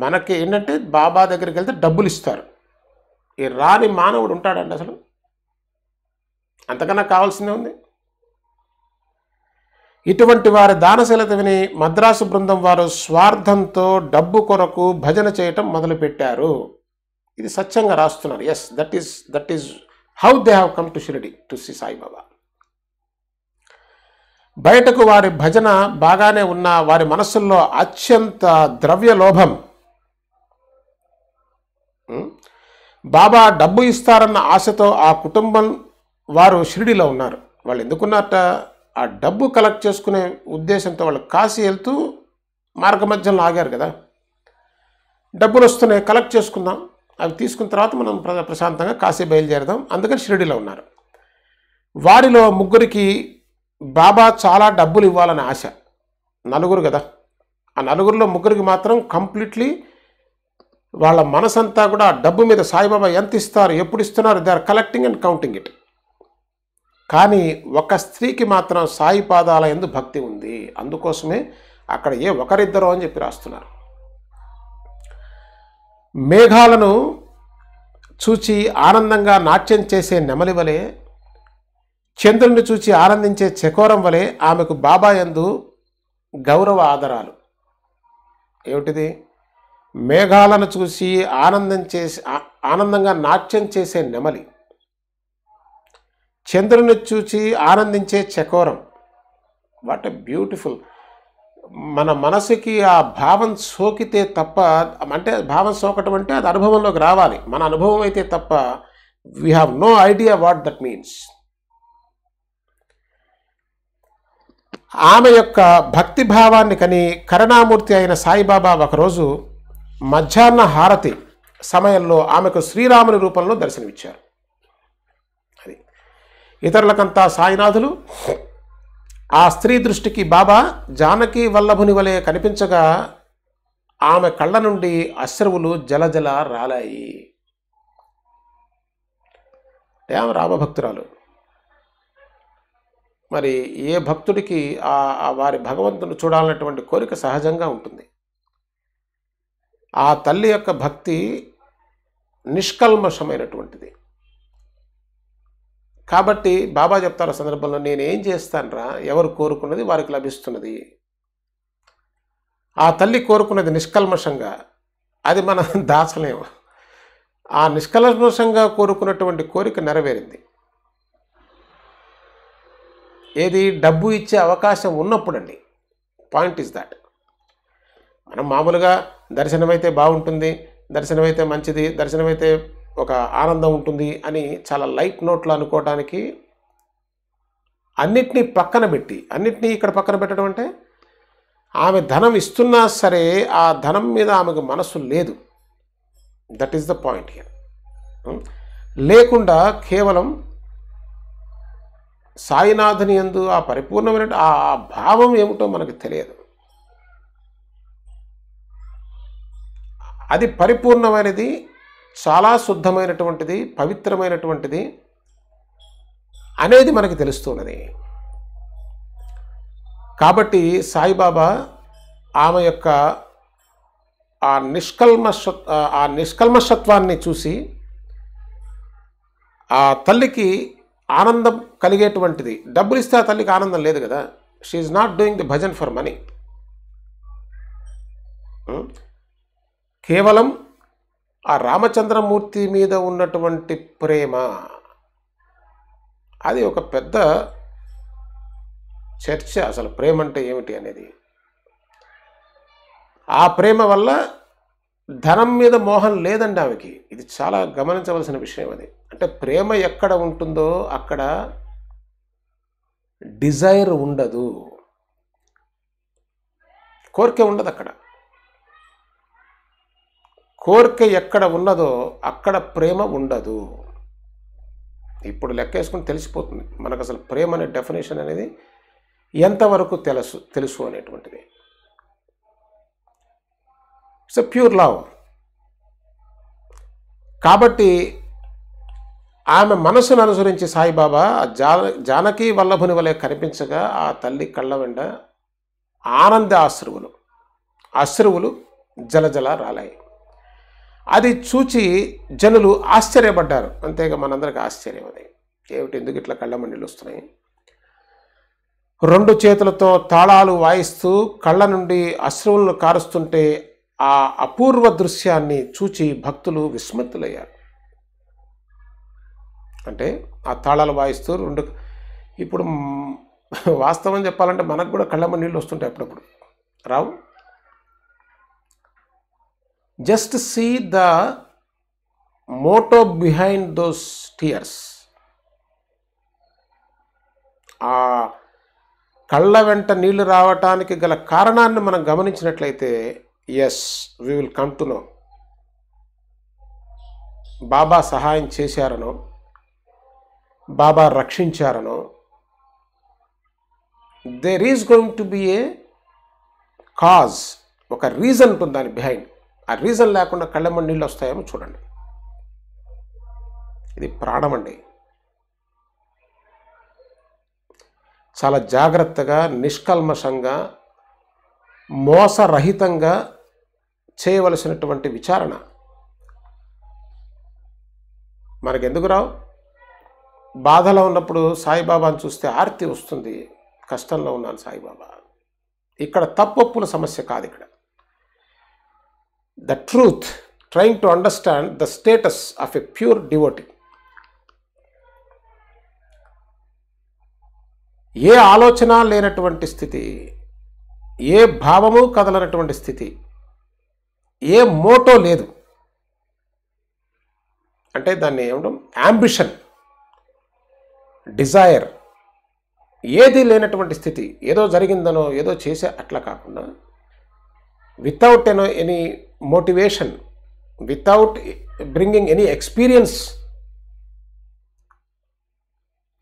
మనకి ఏంటంటే బాబా దగ్గరికి వెళ్తే డబ్బులు ఇస్తారు. ఈ రాని మానవుడు ఉంటాడండి అసలు? అంతకన్నా కావాల్సిందే ఉంది. ఇటువంటి వారి దానశీలత విని మద్రాసు బృందం వారు స్వార్థంతో డబ్బు కొరకు భజన చేయటం మొదలుపెట్టారు. ఇది సత్యంగా రాస్తున్నారు. Yes, that is how they have come to Shirdi to see Saibaba. బయటకు వారి భజన బాగానే ఉన్న వారి మనస్సుల్లో అత్యంత ద్రవ్య లోభం, బాబా డబ్బు ఇస్తారన్న ఆశతో ఆ కుటుంబం వారు షిరిడిలో ఉన్నారు. వాళ్ళు ఎందుకున్నారట? ఆ డబ్బు కలెక్ట్ చేసుకునే ఉద్దేశంతో వాళ్ళు కాశీ వెళ్తూ మార్గ మధ్యంలో ఆగారు కదా. డబ్బులు వస్తున్నాయి, కలెక్ట్ చేసుకుందాం, అవి తీసుకున్న తర్వాత మనం ప్రశాంతంగా కాశీ బయలుదేరదాం, అందుకని షిరిడిలో ఉన్నారు. వారిలో ముగ్గురికి బాబా చాలా డబ్బులు ఇవ్వాలని ఆశ. నలుగురు కదా, ఆ నలుగురిలో ముగ్గురికి మాత్రం కంప్లీట్లీ వాళ్ళ మనసంతా కూడా డబ్బు మీద, సాయిబాబా ఎంత ఇస్తారు, ఎప్పుడు ఇస్తున్నారు, they are collecting and counting it. కానీ ఒక స్త్రీకి మాత్రం సాయి పాదాల యందు భక్తి ఉంది. అందుకోసమే అక్కడ ఒకరిద్దరో అని చెప్పి రాస్తున్నారు. మేఘాలను చూచి ఆనందంగా నాట్యం చేసే నెమలి వలె, చంద్రుని చూచి ఆనందించే చకోరం వలె ఆమెకు బాబా యందు గౌరవ ఆదరాలు. ఏమిటిది? మేఘాలను చూసి ఆనందంగా నాట్యం చేసే నెమలి, చంద్రుని చూచి ఆనందించే చకోరం. What a beautiful. మన మనసుకి ఆ భావం సోకితే తప్ప, అంటే భావం సోకటం అంటే అది అనుభవంలోకి రావాలి, మన అనుభవం అయితే తప్ప we have no idea what that means. ఆమె యొక్క భక్తి భావాన్ని కని కరుణామూర్తి అయిన సాయిబాబా ఒకరోజు మధ్యాహ్న హారతి సమయంలో ఆమెకు శ్రీరాముని రూపంలో దర్శనమిచ్చారు. అది ఇతరులకంతా సాయినాథులు, ఆ స్త్రీ దృష్టికి బాబా జానకి వల్లభుని వలె కనిపించగా ఆమె కళ్ళ నుండి అశ్రువులు జలజల రాలాయి. ఆమె రామభక్తురాలు. మరి ఏ భక్తుడికి వారి భగవంతుని చూడాలన్నటువంటి కోరిక సహజంగా ఉంటుంది. ఆ తల్లి యొక్క భక్తి నిష్కల్మషమైనటువంటిది. కాబట్టి బాబా చెప్తారు ఆ సందర్భంలో, నేనేం చేస్తానురా, ఎవరు కోరుకున్నది వారికి లభిస్తున్నది. ఆ తల్లి కోరుకున్నది నిష్కల్మషంగా, అది మనం దాచలేము. ఆ నిష్కల్మషంగా కోరుకున్నటువంటి కోరిక నెరవేరింది. ఏది? డబ్బు ఇచ్చే అవకాశం ఉన్నప్పుడండి. Point is that. మనం మామూలుగా దర్శనమైతే బాగుంటుంది, దర్శనమైతే మంచిది, దర్శనమైతే ఒక ఆనందం ఉంటుంది అని చాలా లైట్ నోట్లో అనుకోవడానికి, అన్నిటినీ పక్కన పెట్టి, అన్నిటినీ ఇక్కడ పక్కన పెట్టడం అంటే ఆమె ధనం ఇస్తున్నా సరే ఆ ధనం మీద ఆమెకు మనసు లేదు. That is the point here. లేకుండా కేవలం సాయినాథుని యందు ఆ పరిపూర్ణమైన ఆ భావం ఏమిటో మనకు తెలియదు. అది పరిపూర్ణమైనది, చాలా శుద్ధమైనటువంటిది, పవిత్రమైనటువంటిది అనేది మనకి తెలుస్తున్నది. కాబట్టి సాయిబాబా ఆమె యొక్క ఆ నిష్కల్మషత్వాన్ని చూసి ఆ తల్లికి ఆనందం కలిగేటువంటిది. డబ్బులు ఇస్తే ఆ తల్లికి ఆనందం లేదు కదా. She is not doing the bhajan for money. కేవలం ఆ రామచంద్రమూర్తి మీద ఉన్నటువంటి ప్రేమ, అది ఒక పెద్ద చర్చ. అసలు ప్రేమ అంటే ఏమిటి అనేది. ఆ ప్రేమ వల్ల ధనం మీద మోహం లేదండి ఆమెకి. ఇది చాలా గమనించవలసిన విషయం. అది అంటే ప్రేమ ఎక్కడ ఉంటుందో అక్కడ డిజైర్ ఉండదు, కోరిక ఉండదు. అక్కడ కోరిక ఎక్కడ ఉన్నదో అక్కడ ప్రేమ ఉండదు. ఇప్పుడు లెక్కేసుకుని తెలిసిపోతుంది మనకు అసలు ప్రేమ అనే డెఫినేషన్ అనేది ఎంతవరకు తెలుసు అనేటువంటిది. It's a pure love. కాబట్టి ఆమె మనసును అనుసరించి సాయిబాబా జానకి వల్లభుని వలె కనిపించగా ఆ తల్లి కళ్ళ వెంట ఆనంద అశ్రువులు జలజల రాలాయి. అది చూచి జనులు ఆశ్చర్యపడ్డారు. అంతేగా మనందరికీ ఆశ్చర్యం. అది ఏమిటి, ఎందుకు ఇట్లా కళ్ళమన్నీళ్ళు వస్తున్నాయి? 2 చేతులతో తాళాలు వాయిస్తూ కళ్ళ నుండి అశ్రువులను కారుస్తుంటే ఆ అపూర్వ దృశ్యాన్ని చూచి భక్తులు విస్మృతులయ్యారు. అంటే ఆ తాళాలు వాయిస్తూ ఇప్పుడు వాస్తవం చెప్పాలంటే మనకు కూడా కళ్ళమ్మ నీళ్ళు వస్తుంటాయి అప్పుడప్పుడు, రావు? Just see the motto behind those tears. ఆ కళ్ళ వెంట నీళ్లు రావటానికి గల కారణాన్ని మనం గమనించినట్లయితే, yes, we will come to know. Baba సహాయం చేశారనో, బాబా రక్షించారనో, there is going to be a cause, ఒక రీజన్ ఉంటుంది దాని బిహైండ్. ఆ రీజన్ లేకుండా కళ్ళెమ్మ నీళ్ళు వస్తాయేమో చూడండి. ఇది ప్రాణం అండి. చాలా జాగ్రత్తగా, నిష్కల్మషంగా, మోసరహితంగా చేయవలసినటువంటి విచారణ. మనకెందుకు రావు? బాధలో ఉన్నప్పుడు సాయిబాబాను చూస్తే ఆర్తి వస్తుంది. కష్టంలో ఉన్నాను సాయిబాబా. ఇక్కడ తప్పొప్పుల సమస్య కాదు. ఇక్కడ the truth, trying to understand the status of a pure devotee. ఏ ఆలోచన లేనటువంటి స్థితి, ఏ భావము కదలనటువంటి స్థితి, ఏ మోటో లేదు. అంటే దాన్ని ఏమంటాం, యాంబిషన్, డిజైర్, ఏది లేనటువంటి స్థితి. ఏదో జరిగిందనో ఏదో చేసే అట్లా కాకుండా, without any motivation, without bringing any experience,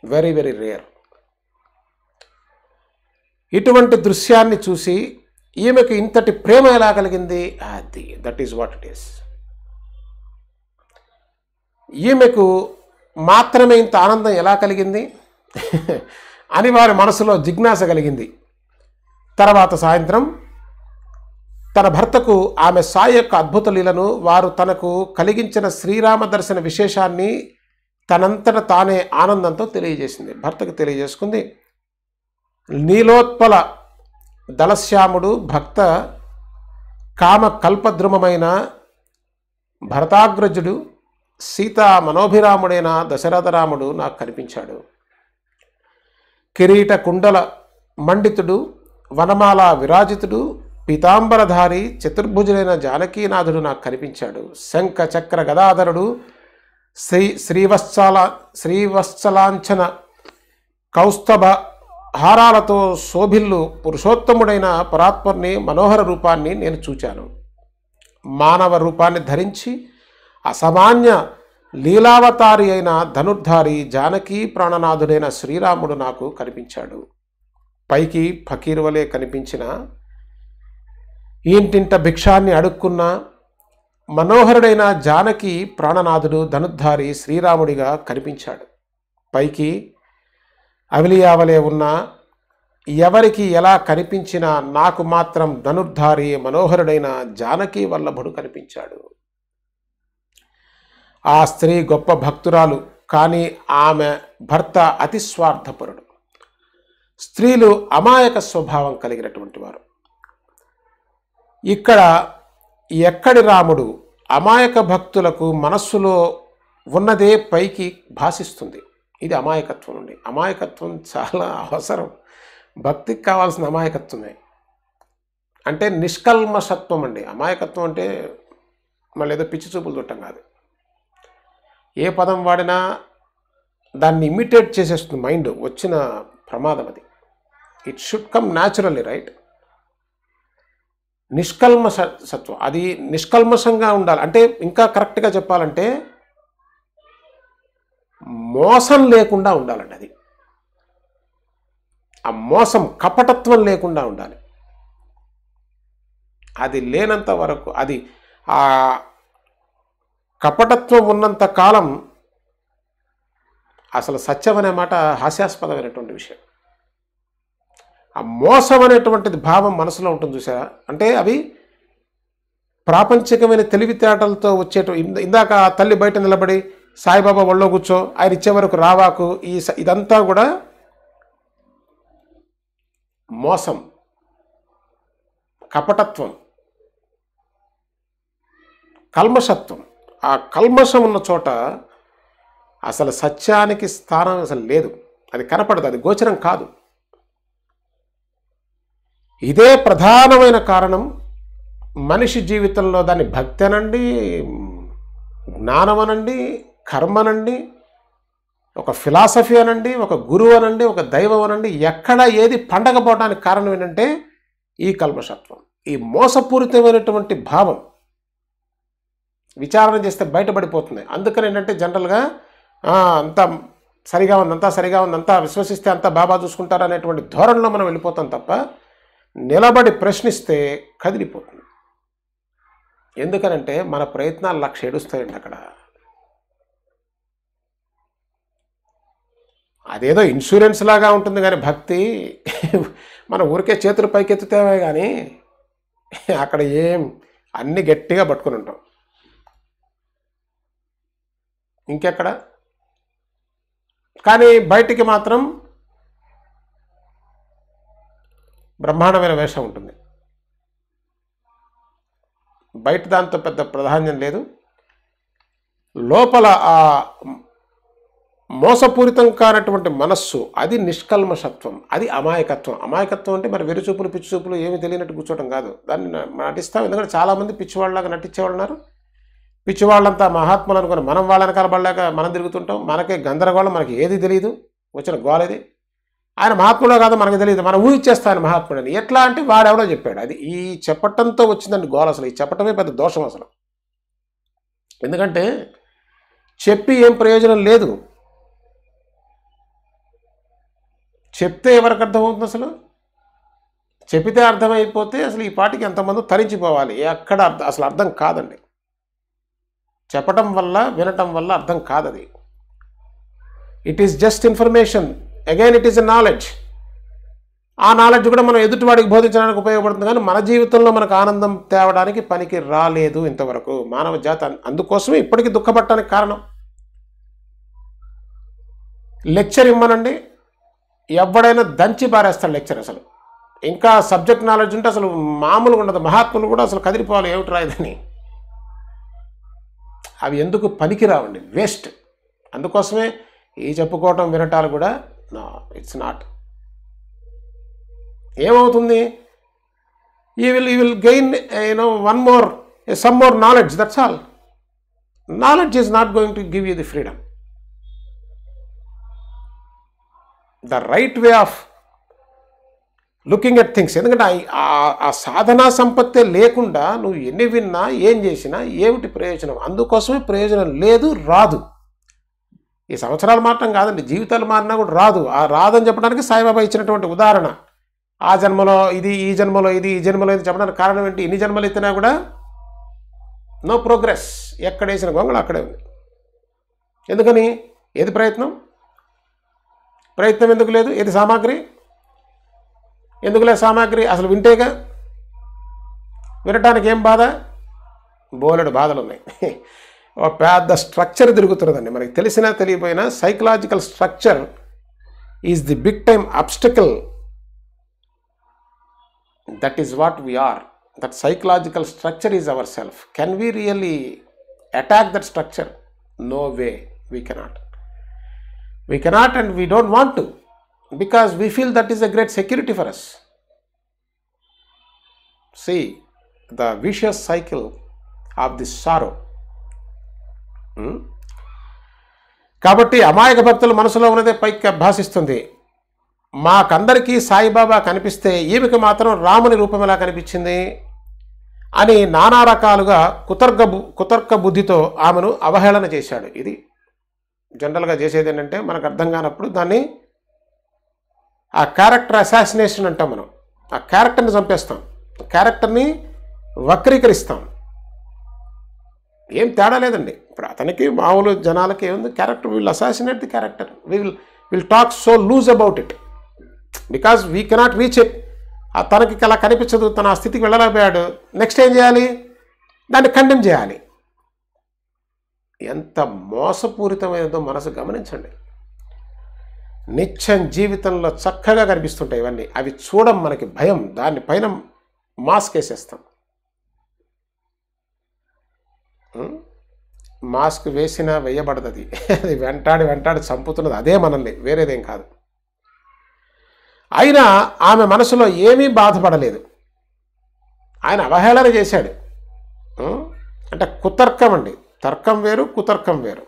very very rare. ఇటువంటి దృశ్యాన్ని చూసి ఈమెకు ఇంతటి ప్రేమ ఎలా కలిగింది? అది that is what it is. ఈమెకు మాత్రమే ఇంత ఆనందం ఎలా కలిగింది అని వారి మనసులో జిజ్ఞాస కలిగింది. తర్వాత సాయంత్రం తన భర్తకు ఆమె సాయి యొక్క అద్భుత లీలను, వారు తనకు కలిగించిన శ్రీరామ దర్శన విశేషాన్ని తనంతట తానే ఆనందంతో తెలియజేసింది. భర్తకు తెలియజేసుకుంది. నీలోత్పల దళశ్యాముడు, భక్త కామ కల్పద్రుమమైన భరతాగ్రజుడు, సీతా మనోభిరాముడైన దశరథరాముడు నాకు కనిపించాడు. కిరీట కుండల మండితుడు, వనమాల విరాజితుడు, పీతాంబరధారి, చతుర్భుజుడైన జానకీనాథుడు నాకు కనిపించాడు. శంఖ చక్ర గదాధరుడు, శ్రీవత్సలాంఛన కౌస్తభ హారాలతో శోభిల్లు పురుషోత్తముడైన పరాత్పరుని మనోహర రూపాన్ని నేను చూచాను. మానవ రూపాన్ని ధరించి అసామాన్య లీలావతారి అయిన ధనుర్ధారి జానకీ ప్రాణనాథుడైన శ్రీరాముడు నాకు కనిపించాడు. పైకి ఫకీరు వలె కనిపించిన, ఇంటింట భిక్షాన్ని అడుక్కున్న మనోహరుడైన జానకి ప్రాణనాథుడు ధనుర్ధారి శ్రీరాముడిగా కనిపించాడు. పైకి అవలియావలే ఉన్న, ఎవరికి ఎలా కనిపించినా నాకు మాత్రం ధనుర్ధారి మనోహరుడైన జానకి వల్లభుడు కనిపించాడు. ఆ స్త్రీ గొప్ప భక్తురాలు, కానీ ఆమె భర్త అతి స్వార్థపరుడు. స్త్రీలు అమాయక స్వభావం కలిగినటువంటి వారు. ఇక్కడ ఎక్కడి రాముడు అమాయక భక్తులకు మనస్సులో ఉన్నదే పైకి భాషిస్తుంది. ఇది అమాయకత్వం అండి. అమాయకత్వం చాలా అవసరం. భక్తికి కావాల్సిన అమాయకత్వమే. అంటే నిష్కల్మషత్వం అండి. అమాయకత్వం అంటే మళ్ళీ ఏదో పిచ్చి చూపులు చుట్టం కాదు. ఏ పదం వాడినా దాన్ని ఇమిటేట్ చేసేస్తుంది మైండ్. వచ్చిన ప్రమాదం అది. It should come naturally, right? నిష్కల్మషత్వం, అది నిష్కల్మషంగా ఉండాలి. అంటే ఇంకా కరెక్ట్గా చెప్పాలంటే మోసం లేకుండా ఉండాలండి. అది ఆ మోసం, కపటత్వం లేకుండా ఉండాలి. అది లేనంత వరకు, అది ఆ కపటత్వం ఉన్నంత కాలం అసలు సత్యం అనే మాట హాస్యాస్పదమైనటువంటి విషయం. ఆ మోసం అనేటువంటిది భావం మనసులో ఉంటుంది చూసారా? అంటే అవి ప్రాపంచికమైన తెలివితేటలతో వచ్చేటువంటి, ఇందాక తల్లి బయట నిలబడి సాయిబాబా ఒళ్ళో కూర్చో, ఆయన ఇచ్చే వరకు రావాకు, ఇదంతా కూడా మోసం, కపటత్వం, కల్మషత్వం. ఆ కల్మషం ఉన్న చోట అసలు సత్యానికి స్థానం అసలు లేదు, అది కనపడదు, అది గోచరం కాదు. ఇదే ప్రధానమైన కారణం మనిషి జీవితంలో దాన్ని భక్తి అనండి, జ్ఞానం అనండి, కర్మ అనండి, ఒక ఫిలాసఫీ అనండి, ఒక గురువు అనండి, ఒక దైవం అనండి, ఎక్కడ ఏది పండగపోవడానికి కారణం ఏంటంటే ఈ కల్మషత్వం, ఈ మోసపూరితమైనటువంటి భావం విచారణ చేస్తే బయటపడిపోతుంది. అందుకని ఏంటంటే జనరల్గా అంతా సరిగా ఉంది, అంతా సరిగా ఉంది, అంతా విశ్వసిస్తే అంతా బాబా చూసుకుంటారు అనేటువంటి ధోరణిలో మనం వెళ్ళిపోతాం తప్ప నిలబడి ప్రశ్నిస్తే కదిలిపోతుంది. ఎందుకనంటే మన ప్రయత్నాలు లక్ష ఏడుస్తాయండి అక్కడ. అదేదో ఇన్సూరెన్స్ లాగా ఉంటుంది కానీ భక్తి మన ఊరికే చేతులు పైకెత్తుతామే కానీ అక్కడ ఏం అన్ని గట్టిగా పట్టుకుని ఉంటాం. ఇంకెక్కడ కానీ బయటికి మాత్రం బ్రహ్మాండమైన వేషం ఉంటుంది. బయట దాంతో పెద్ద ప్రాధాన్యం లేదు. లోపల ఆ మోసపూరితం కానటువంటి మనస్సు, అది నిష్కల్మషత్వం, అది అమాయకత్వం. అమాయకత్వం అంటే మరి వెరుచూపులు పిచ్చిచూపులు ఏమి తెలియనట్టు కూర్చోవడం కాదు, దాన్ని నటిస్తాం. ఎందుకంటే చాలామంది పిచ్చివాళ్ళలాగా నటించేవాళ్ళు ఉన్నారు. పిచ్చివాళ్ళంతా మహాత్ములు అనుకుని మనం వాళ్ళ వెనకాల పడలేక మనం తిరుగుతుంటాం. మనకే గందరగోళం, మనకి ఏది తెలియదు, వచ్చిన గోలది. ఆయన మహాత్ముడో కాదో మనకు తెలియదు, మనం ఊహిచ్చేస్తాం ఆయన మహాత్ముడని. ఎట్లా అంటే వాడెవడో చెప్పాడు. అది ఈ చెప్పటంతో వచ్చిందండి గోల. అసలు ఈ చెప్పటమే పెద్ద దోషం అసలు. ఎందుకంటే చెప్పి ఏం ప్రయోజనం లేదు. చెప్తే ఎవరికి అర్థమవుతుంది? అసలు చెప్పితే అర్థమైపోతే అసలు ఈ పాటికి ఎంతమంది తరించిపోవాలి. ఎక్కడ అసలు అర్థం కాదండి. చెప్పటం వల్ల వినటం వల్ల అర్థం కాదది. It is just information, again it is a knowledge. ఆ నాలెడ్జ్ కూడా మనం ఎదుటివాడికి బోధించడానికి ఉపయోగపడుతుంది కానీ మన జీవితంలో మనకు ఆనందం తేవడానికి పనికి రాలేదు ఇంతవరకు మానవ జాతి. అందుకోసమే ఇప్పటికీ దుఃఖపడటానికి కారణం. లెక్చర్ ఇమ్మనండి, ఎవడైనా దంచి పారేస్తాడు లెక్చర్. అసలు ఇంకా సబ్జెక్ట్ నాలెడ్జ్ ఉంటే అసలు మామూలుగా ఉండదు. మహాత్ములు కూడా అసలు కదిలిపోవాలి, ఏమిటి రాయదని. అవి ఎందుకు పనికి రావండి, వేస్ట్. అందుకోసమే ఈ చెప్పుకోవటం వినటాలు కూడా నో, ఇట్స్ నాట్. ఏమవుతుంది? You will gain one more some more knowledge, that's all. Knowledge is not going to give you the freedom. The right way of looking at things. ఎందుకంటే ఆ సాధనా సంపత్తే లేకుండా నువ్వు ఎన్ని విన్నా ఏం చేసినా ఏమిటి ప్రయోజనం? అందుకోసమే ప్రయోజనం లేదు, రాదు. ఈ సంవత్సరాలు మారటం కాదండి, జీవితాలు మారినా కూడా రాదు. ఆ రాదని చెప్పడానికి సాయిబాబా ఇచ్చినటువంటి ఉదాహరణ. ఆ జన్మలో ఇది, ఈ జన్మలో ఇది, ఈ జన్మలో ఇది చెప్పడానికి కారణం ఏంటి? ఇన్ని జన్మలు ఎత్తినా కూడా నో ప్రోగ్రెస్. ఎక్కడేసిన గొంగళ అక్కడే ఉంది. ఎందుకని? ఏది ప్రయత్నం? ప్రయత్నం ఎందుకు లేదు? ఏది సామాగ్రి? ఎందుకు లేదు సామాగ్రి? అసలు వింటేగా. వినటానికి ఏం బాధ? బోలెడు బాధలు ఉన్నాయి. ఒక పెద్ద స్ట్రక్చర్ తిరుగుతున్నదండి. మనకి తెలిసినా తెలియపోయినా psychological structure is the big time obstacle. That is what we are. That psychological structure is ourself. Can we really attack that structure? No way, we cannot. We cannot and we don't want to, because we feel that is a great security for us. See, the vicious cycle of this sorrow. కాబట్టి అమాయక భక్తుల మనసులో ఉన్నదే పైకి భాషిస్తుంది. మాకందరికీ సాయిబాబా కనిపిస్తే ఈమెకి మాత్రం రాముని రూపం ఎలా కనిపించింది అని నానా రకాలుగా కుతర్క బుద్ధితో ఆమెను అవహేళన చేశాడు. ఇది జనరల్గా చేసేది ఏంటంటే మనకు అర్థం కానప్పుడు దాన్ని ఆ క్యారెక్టర్ అసాసినేషన్ అంటాం. మనం ఆ క్యారెక్టర్ని చంపేస్తాం, క్యారెక్టర్ని వక్రీకరిస్తాం. ఏం తేడా లేదండి. ఇప్పుడు అతనికి మామూలు జనాలకి ఏముంది? Character will assassinate the character. Will talk so loose about it because we cannot reach it. తనకి అలా కనిపించదు, తన ఆ స్థితికి వెళ్ళలేకపోయాడు. నెక్స్ట్ ఏం చేయాలి? దాన్ని కండెమ్ చేయాలి. ఎంత మోసపూరితమైనదో మనసు గమనించండి. నిత్యం జీవితంలో చక్కగా కనిపిస్తుంటాయి ఇవన్నీ. అవి చూడం మనకి భయం, దానిపైన మాస్క్ వేసేస్తాం. మాస్క్ వేసినా వేయబడదు. అది వెంటాడి వెంటాడి చంపుతున్నది అదే మనల్ని, వేరేదేం కాదు. అయినా ఆమె మనసులో ఏమీ బాధపడలేదు. ఆయన అవహేళన చేశాడు. అంటే కుతర్కం అండి, తర్కం వేరు కుతర్కం వేరు.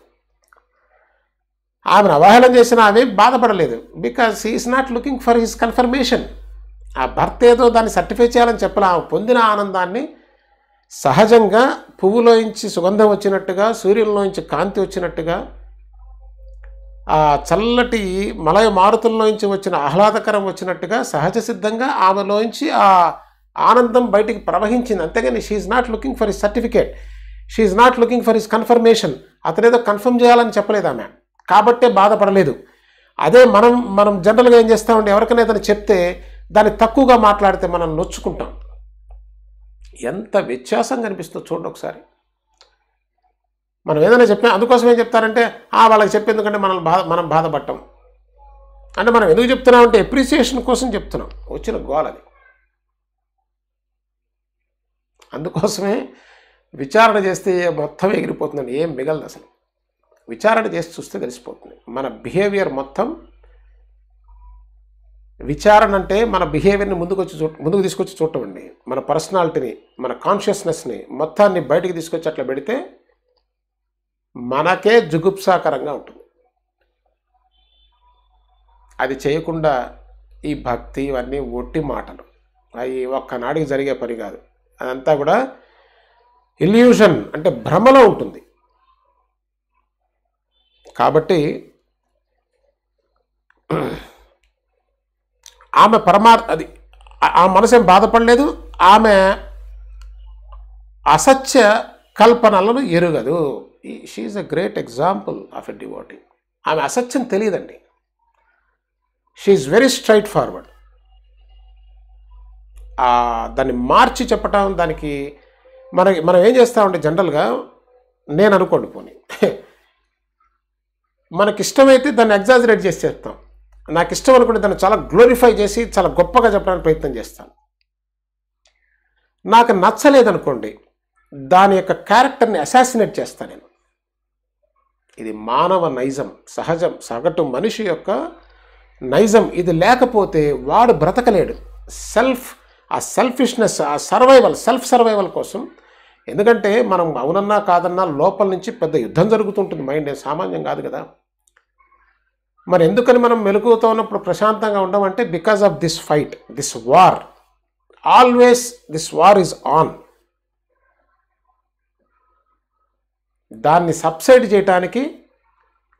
ఆమెను అవహేళన చేసిన ఆమె బాధపడలేదు. Because he is not looking for his confirmation. ఆ భర్త ఏదో దాన్ని సర్టిఫై చేయాలని చెప్పలే. ఆమె పొందిన ఆనందాన్ని సహజంగా పువ్వులోంచి సుగంధం వచ్చినట్టుగా, సూర్యుల్లోంచి కాంతి వచ్చినట్టుగా, ఆ చల్లటి మలయ మారుతుల్లోంచి వచ్చిన ఆహ్లాదకరం వచ్చినట్టుగా సహజ సిద్ధంగా ఆమెలోంచి ఆ ఆనందం బయటికి ప్రవహించింది. అంతేగాని she's not looking for his certificate, she's not looking for his confirmation. అతనేదో కన్ఫర్మ్ చేయాలని చెప్పలేదు ఆమె, కాబట్టే బాధపడలేదు. అదే మనం జనరల్గా ఏం చేస్తామంటే, ఎవరికైనా ఏదైనా చెప్తే దాన్ని తక్కువగా మాట్లాడితే మనం నొచ్చుకుంటాం. ఎంత వ్యత్యాసం కనిపిస్తుందో చూడండి ఒకసారి. మనం ఏదైనా చెప్పాం, అందుకోసం ఏం చెప్తారంటే వాళ్ళకి చెప్పేందుకంటే మనం బాధపడటం. అంటే మనం ఎందుకు చెప్తున్నామంటే ఎప్రిసియేషన్ కోసం చెప్తున్నాం. వచ్చిన గోలది. అందుకోసమే విచారణ చేస్తే మొత్తం ఎగిరిపోతుందండి, ఏం మిగలదు అసలు. విచారణ చేసి చూస్తే తెలిసిపోతుంది మన బిహేవియర్ మొత్తం. విచారణ అంటే మన బిహేవియర్ని ముందుకు తీసుకొచ్చి చూడటం అండి. మన పర్సనాలిటీని, మన కాన్షియస్నెస్ని మొత్తాన్ని బయటికి తీసుకొచ్చి అట్లా పెడితే మనకే జుగుప్సాకరంగా ఉంటుంది. అది చేయకుండా ఈ భక్తి ఇవన్నీ ఒట్టి మాటలు, అవి ఒక్కనాడికి జరిగే పని కాదు. అదంతా కూడా ఇల్యూషన్, అంటే భ్రమలో ఉంటుంది. కాబట్టి ఆమె అది ఆ మనసేం బాధపడలేదు. ఆమె అసత్య కల్పనలను ఎరుగదు. She is a great example of a devotee. ఆమె అసత్యం తెలియదండి. She is very straightforward. దాన్ని మార్చి చెప్పటం, దానికి మనం ఏం చేస్తామంటే జనరల్గా, నేను అనుకోండి పోనీ మనకిష్టమైతే దాన్ని ఎగ్జాజరేట్ చేసి చెప్తాం. నాకు ఇష్టం అనుకుంటే దాన్ని చాలా గ్లోరిఫై చేసి చాలా గొప్పగా చెప్పడానికి ప్రయత్నం చేస్తాను. నాకు నచ్చలేదనుకోండి, దాని యొక్క క్యారెక్టర్ని అసాసినేట్ చేస్తాను నేను. ఇది మానవ నైజం, సహజం, సగటు మనిషి యొక్క నైజం. ఇది లేకపోతే వాడు బ్రతకలేడు. ఆ సెల్ఫిష్నెస్, ఆ సెల్ఫ్ సర్వైవల్ కోసం. ఎందుకంటే మనం అవునన్నా కాదన్నా లోపల నుంచి పెద్ద యుద్ధం జరుగుతుంటుంది. మైండ్ సామాన్యం కాదు కదా. మరి ఎందుకని మనం మెలకువతో ఉన్నప్పుడు ప్రశాంతంగా ఉండమంటే, because of this fight, this war. Always this war is on. దాన్ని సబ్సైడ్ చేయడానికి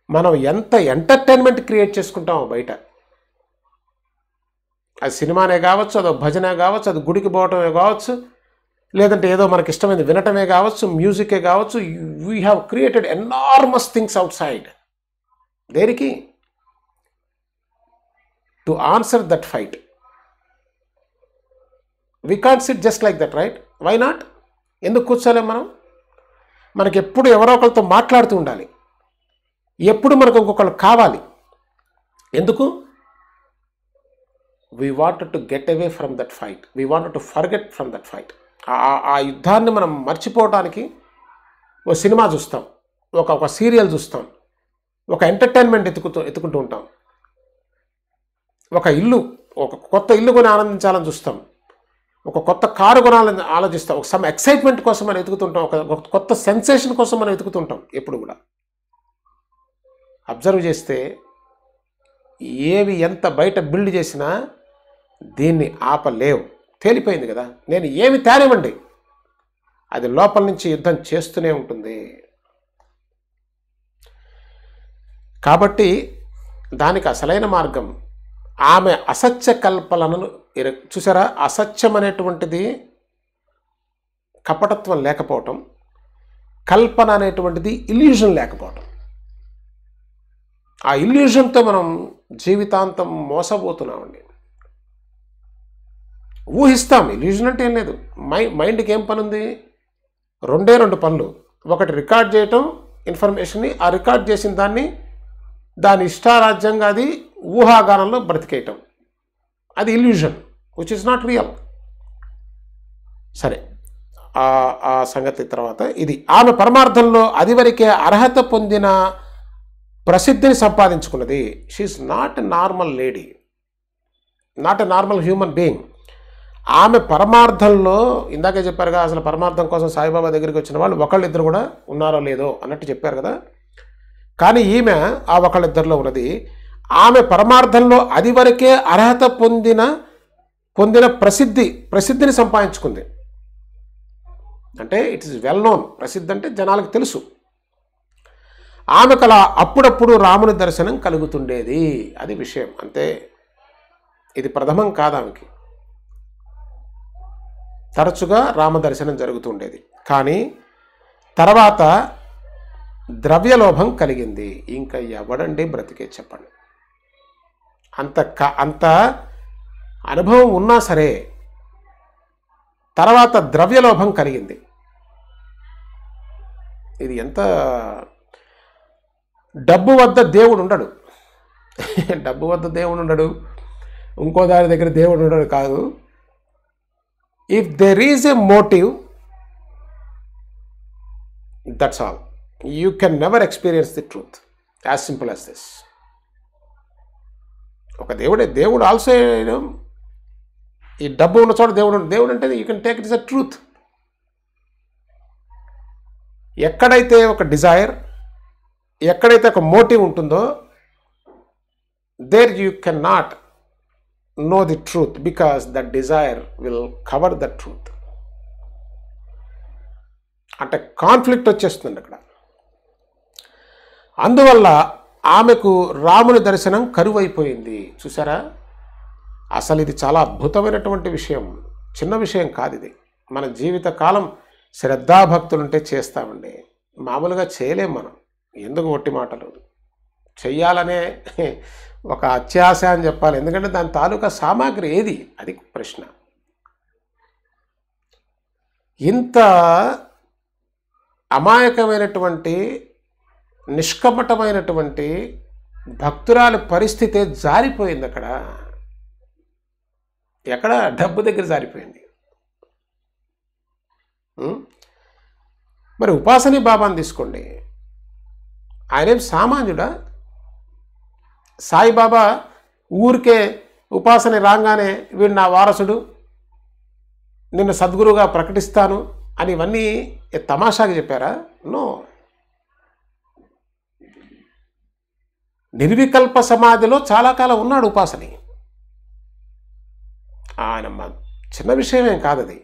మనం ఎంత ఎంటర్టైన్మెంట్ క్రియేట్ చేసుకుంటామో బయట. అది సినిమానే కావచ్చు, అదో భజనే కావచ్చు, అది గుడికి పోవటమే కావచ్చు, లేదంటే ఏదో మనకి ఇష్టమైనది వినటమే కావచ్చు, మ్యూజికే కావచ్చు. We have created enormous things outside. దేనికి? To answer that fight. We can't sit just like that, right? Why not? ఎందుకు కూర్చోలేం మనం? మనకి ఎప్పుడు ఎవరో ఒకరితో మాట్లాడుతూ ఉండాలి. ఎప్పుడు మనకు ఇంకొకళ్ళు కావాలి. ఎందుకు? We wanted to get away from that fight. We wanted to forget from that fight. ఆ యుద్ధాన్ని మనం మర్చిపోవడానికి ఒక సినిమా చూస్తాం, ఒక సీరియల్ చూస్తాం, ఒక ఎంటర్టైన్మెంట్ ఎత్తుకుంటూ ఉంటాం, ఒక కొత్త ఇల్లు కొని ఆనందించాలని చూస్తాం, ఒక కొత్త కారు కొనాలని ఆలోచిస్తాం, ఒక సమ్ ఎక్సైట్మెంట్ కోసం మనం వెతుకుతుంటాం, ఒక కొత్త సెన్సేషన్ కోసం మనం వెతుకుతుంటాం. ఎప్పుడు కూడా అబ్జర్వ్ చేస్తే ఏవి ఎంత బయట బిల్డ్ చేసినా దీన్ని ఆపలేవు. తేలిపోయింది కదా. నేను ఏమి తేనివ్వండి, అది లోపల నుంచి యుద్ధం చేస్తూనే ఉంటుంది. కాబట్టి దానికి అసలైన మార్గం ఆమె అసత్య కల్పనలను చూసారా. అసత్యం అనేటువంటిది కపటత్వం లేకపోవటం, కల్పన అనేటువంటిది ఇల్యూజన్ లేకపోవటం. ఆ ఇల్యూజన్తో మనం జీవితాంతం మోసపోతున్నామండి. ఊహిస్తాం. ఇల్యూజన్ అంటే ఏం లేదు. మైండ్కి ఏం పని ఉంది? రెండు పనులు. ఒకటి రికార్డ్ చేయటం ఇన్ఫర్మేషన్ని, ఆ రికార్డ్ చేసిన దాని ఇష్టారాజ్యంగా అది ఊహాగానంలో బ్రతికేయటం. అది illusion which is not real. సరే, ఆ సంగతి తర్వాత ఇది ఆమె పరమార్థంలో అది వరకే అర్హత పొందిన ప్రసిద్ధిని సంపాదించుకున్నది. She's not a normal lady, not a normal human being. ఆమె పరమార్థంలో ఇందాకే చెప్పారుగా, అసలు పరమార్థం కోసం సాయిబాబా దగ్గరికి వచ్చిన వాళ్ళు ఒకళ్ళిద్దరు కూడా ఉన్నారో లేదో అన్నట్టు చెప్పారు కదా. కానీ ఈమె ఆ ఒకళ్ళిద్దరిలో ఉన్నది. ఆమె పరమార్థంలో అది వరకే అర్హత పొందిన ప్రసిద్ధిని సంపాదించుకుంది. అంటే ఇట్ ఈస్ వెల్ నోన్. ప్రసిద్ధి అంటే జనాలకు తెలుసు. ఆమెకు అలా అప్పుడప్పుడు రాముని దర్శనం కలుగుతుండేది, అది విషయం అంతే. ఇది ప్రథమం కాదు, ఆమెకి తరచుగా రామ దర్శనం జరుగుతుండేది. కానీ తర్వాత ద్రవ్యలోభం కలిగింది. ఇంకా ఎవడండి బ్రతికే చెప్పండి? అంత అనుభవం ఉన్నా సరే తర్వాత ద్రవ్యలోభం కలిగింది. ఇది ఎంత డబ్బు వద్ద దేవుడు ఉండడు, డబ్బు వద్ద దేవుడు ఉండడు, ఇంకో దాని దగ్గర దేవుడు ఉండడు కాదు. If there is a motive, that's all. You can never experience the truth, as simple as this. ఒక దేవుడు ఆల్సో, ఈ డబ్బు ఉన్న చోట దేవుడు అంటే you can take it is a truth. ఎక్కడైతే ఒక డిజైర్, ఎక్కడైతే ఒక మోటివ్ ఉంటుందో, there you can not know the truth because that desire will cover the truth. అంటే కాన్ఫ్లిక్ట్ వచ్చేస్తుంది అక్కడ. అందువల్ల ఆమెకు రాముని దర్శనం కరువైపోయింది. చూసారా, అసలు ఇది చాలా అద్భుతమైనటువంటి విషయం, చిన్న విషయం కాదు ఇది. మన జీవిత కాలం శ్రద్ధాభక్తులుంటే చేస్తామండి, మామూలుగా చేయలేం మనం. ఎందుకు ఒట్టి మాటలు చెయ్యాలనే ఒక అత్యాశ అని చెప్పాలి. ఎందుకంటే దాని తాలూకా సామాగ్రి ఏది, అది ప్రశ్న. ఇంత అమాయకమైనటువంటి నిష్కపటమైనటువంటి భక్తురాలి పరిస్థితే జారిపోయింది అక్కడ. ఎక్కడ? డబ్బు దగ్గర జారిపోయింది. మరి ఉపాసని బాబాని తీసుకోండి, ఆయనేం సామాన్యుడా? సాయిబాబా ఊరికే ఉపాసన రాగానే వీడు నా వారసుడు, నిన్ను సద్గురుగా ప్రకటిస్తాను అని ఇవన్నీ తమాషాగా చెప్పారా? నో. నిర్వికల్ప సమాధిలో చాలా కాలం ఉన్నాడు ఉపాసని. ఆయన చిన్న విషయమేం కాదు అది,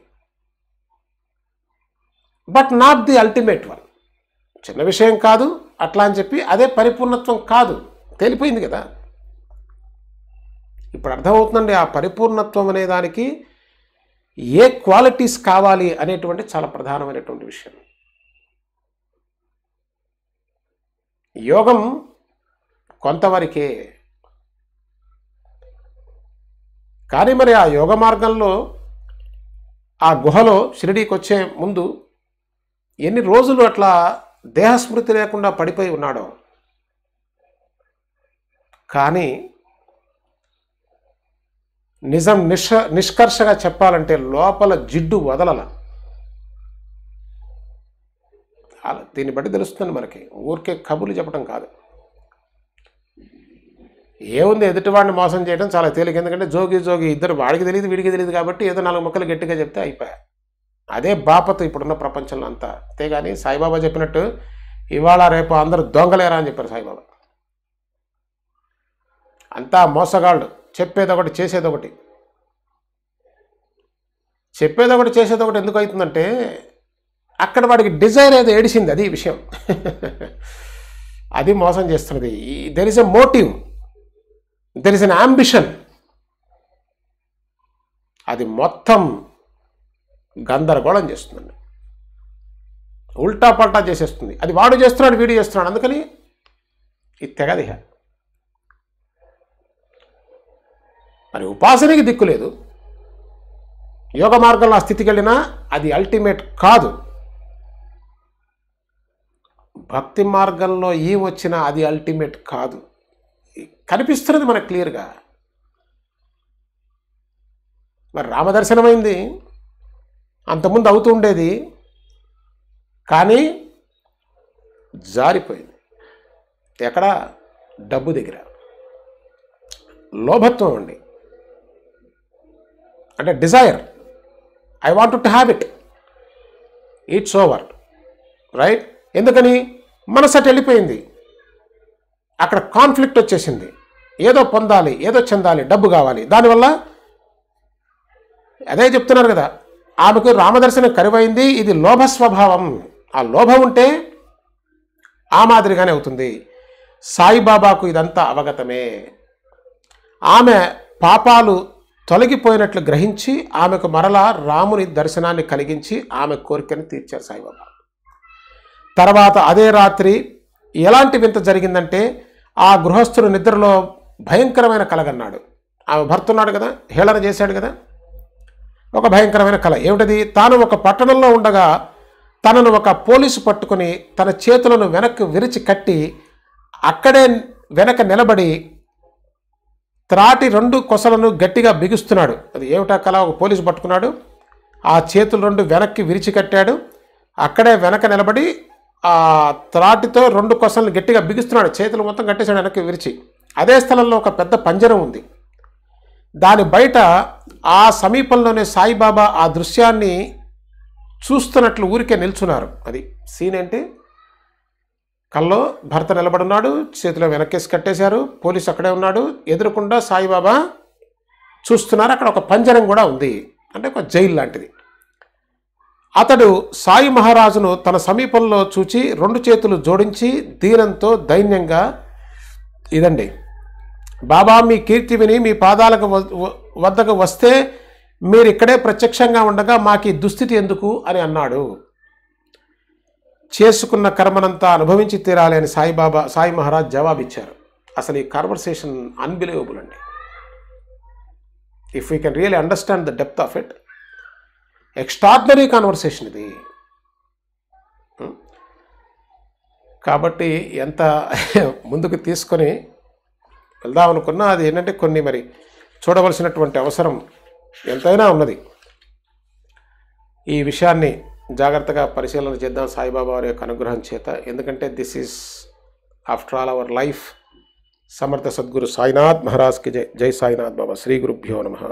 but not the ultimate one. చిన్న విషయం కాదు అట్లా అని చెప్పి అదే పరిపూర్ణత్వం కాదు, తేలిపోయింది కదా. ఇప్పుడు అర్థమవుతుందండి ఆ పరిపూర్ణత్వం అనే దానికి ఏ క్వాలిటీస్ కావాలి అనేటువంటి చాలా ప్రధానమైనటువంటి విషయం. యోగం కొంతవరకే, కానీ మరి ఆ యోగ మార్గంలో ఆ గుహలో షిరిడీకి వచ్చే ముందు ఎన్ని రోజులు అట్లా దేహస్మృతి లేకుండా పడిపోయి ఉన్నాడో. కానీ నిజం నిష్కర్షగా చెప్పాలంటే లోపల జిడ్డు వదలల. దీన్ని బట్టి తెలుస్తుంది మనకి, ఊరికే కబుర్లు చెప్పడం కాదు. ఏముంది, ఎదుటివాడిని మోసం చేయడం చాలా తేలిక. ఎందుకంటే జోగి ఇద్దరు, వాడికి తెలియదు వీడికి తెలియదు కాబట్టి ఏదో 4 ముక్కలు గట్టిగా చెప్తే అయిపోయా. అదే బాపతు ఇప్పుడున్న ప్రపంచంలో అంతా. అంతేగాని సాయిబాబా చెప్పినట్టు ఇవాళ రేపు అందరూ దొంగలేరా అని చెప్పారు సాయిబాబా. అంతా మోసగాళ్ళు, చెప్పేదొకటి చేసేదొకటి. చెప్పేదొకటి చేసేదొకటి ఎందుకు అవుతుందంటే అక్కడ వాడికి డిజైర్ ఏదో ఏడిసింది, అది విషయం. అది మోసం చేస్తున్నది. There is a motive, there is an ambition. అది మొత్తం గందరగోళం చేస్తుందండి, ఉల్టా పల్టా చేసేస్తుంది. అది వాడు చేస్తున్నాడు, వీడు చేస్తున్నాడు, అందుకని ఇది తెగదిహ. మరి ఉపాసనకి దిక్కు లేదు. యోగ మార్గంలో ఆ స్థితికి వెళ్ళినా అది అల్టిమేట్ కాదు. భక్తి మార్గంలో వచ్చినా అది అల్టిమేట్ కాదు. కనిపిస్తున్నది మనకు క్లియర్గా. మరి రామదర్శనమైంది, అంతకుముందు అవుతూ ఉండేది, కానీ జారిపోయింది. ఎక్కడ? డబ్బు దగ్గర. లోభత్వం అండి, అంటే desire. I want to have it, it's over, right? ఎందుకని? మనసు అటు వెళ్ళిపోయింది. అక్కడ కాన్ఫ్లిక్ట్ వచ్చేసింది. ఏదో పొందాలి, ఏదో చెందాలి, డబ్బు కావాలి. దానివల్ల అదే చెప్తున్నారు కదా, ఆమెకు రామదర్శనం కరువైంది. ఇది లోభ స్వభావం. ఆ లోభం ఉంటే ఆ మాదిరిగానే అవుతుంది. సాయిబాబాకు ఇదంతా అవగతమే. ఆమె పాపాలు తొలగిపోయినట్లు గ్రహించి ఆమెకు మరలా రాముని దర్శనాన్ని కలిగించి ఆమె కోరికను తీర్చారు సాయిబాబా. తర్వాత అదే రాత్రి ఎలాంటి వింత జరిగిందంటే, ఆ గృహస్థుడు నిద్రలో భయంకరమైన కలగన్నాడు. ఆమె భర్త ఉన్నాడు కదా, హేళన చేశాడు కదా, ఒక భయంకరమైన కళ. ఏమిటది? తాను ఒక పట్టణంలో ఉండగా తనను ఒక పోలీసు పట్టుకుని తన చేతులను వెనక్కి విరిచి కట్టి అక్కడే వెనక నిలబడి త్రాటి 2 కొసలను గట్టిగా బిగుస్తున్నాడు. అది ఏమిటా కళ? ఒక పోలీసు పట్టుకున్నాడు, ఆ చేతులు 2 వెనక్కి విరిచి కట్టాడు, అక్కడే వెనక నిలబడి ఆ త్రాటితో 2 కొసలను గట్టిగా బిగుస్తున్నాడు. చేతులు మొత్తం కట్టేశాడు వెనక్కి విరిచి. అదే స్థలంలో ఒక పెద్ద పంజరం ఉంది. దాని బయట ఆ సమీపంలోనే సాయిబాబా ఆ దృశ్యాన్ని చూస్తున్నట్లు ఊరికే నిల్చున్నారు. అది సీన్ ఏంటి? కల్లో భర్త నిలబడున్నాడు, చేతిలో వెనక్కేసి కట్టేశారు, పోలీసు అక్కడే ఉన్నాడు, ఎదురుకుండా సాయిబాబా చూస్తున్నారు. అక్కడ ఒక పంజరం కూడా ఉంది, అంటే ఒక జైలు లాంటిది. అతడు సాయి మహారాజును తన సమీపంలో చూచి 2 చేతులు జోడించి దీనంతో దైన్యంగా, ఇదండి బాబా, మీ కీర్తి విని మీ పాదాలకు వద్దకు వస్తే మీరు ఇక్కడే ప్రత్యక్షంగా ఉండగా మాకు ఈ దుస్థితి ఎందుకు అని అన్నాడు. చేసుకున్న కర్మనంతా అనుభవించి తీరాలి అని సాయి మహారాజ్ జవాబిచ్చారు. అసలు ఈ కాన్వర్సేషన్ అన్బిలీవబుల్ అండి. If you can really understand the depth of it, extraordinary conversation ఇది. కాబట్టి ఎంత ముందుకు తీసుకొని వెళ్దాం అనుకున్నా అది ఏంటంటే కొన్ని మరి చూడవలసినటువంటి అవసరం ఎంతైనా ఉన్నది. ఈ విషయాన్ని జాగ్రత్తగా పరిశీలన చేద్దాం సాయిబాబా వారి యొక్క అనుగ్రహం చేత. ఎందుకంటే this is after all our life. సమర్థ సద్గురు సాయినాథ్ మహారాజ్కి జై. జై సాయినాథ్ బాబా. శ్రీ గురుభ్యో నమః.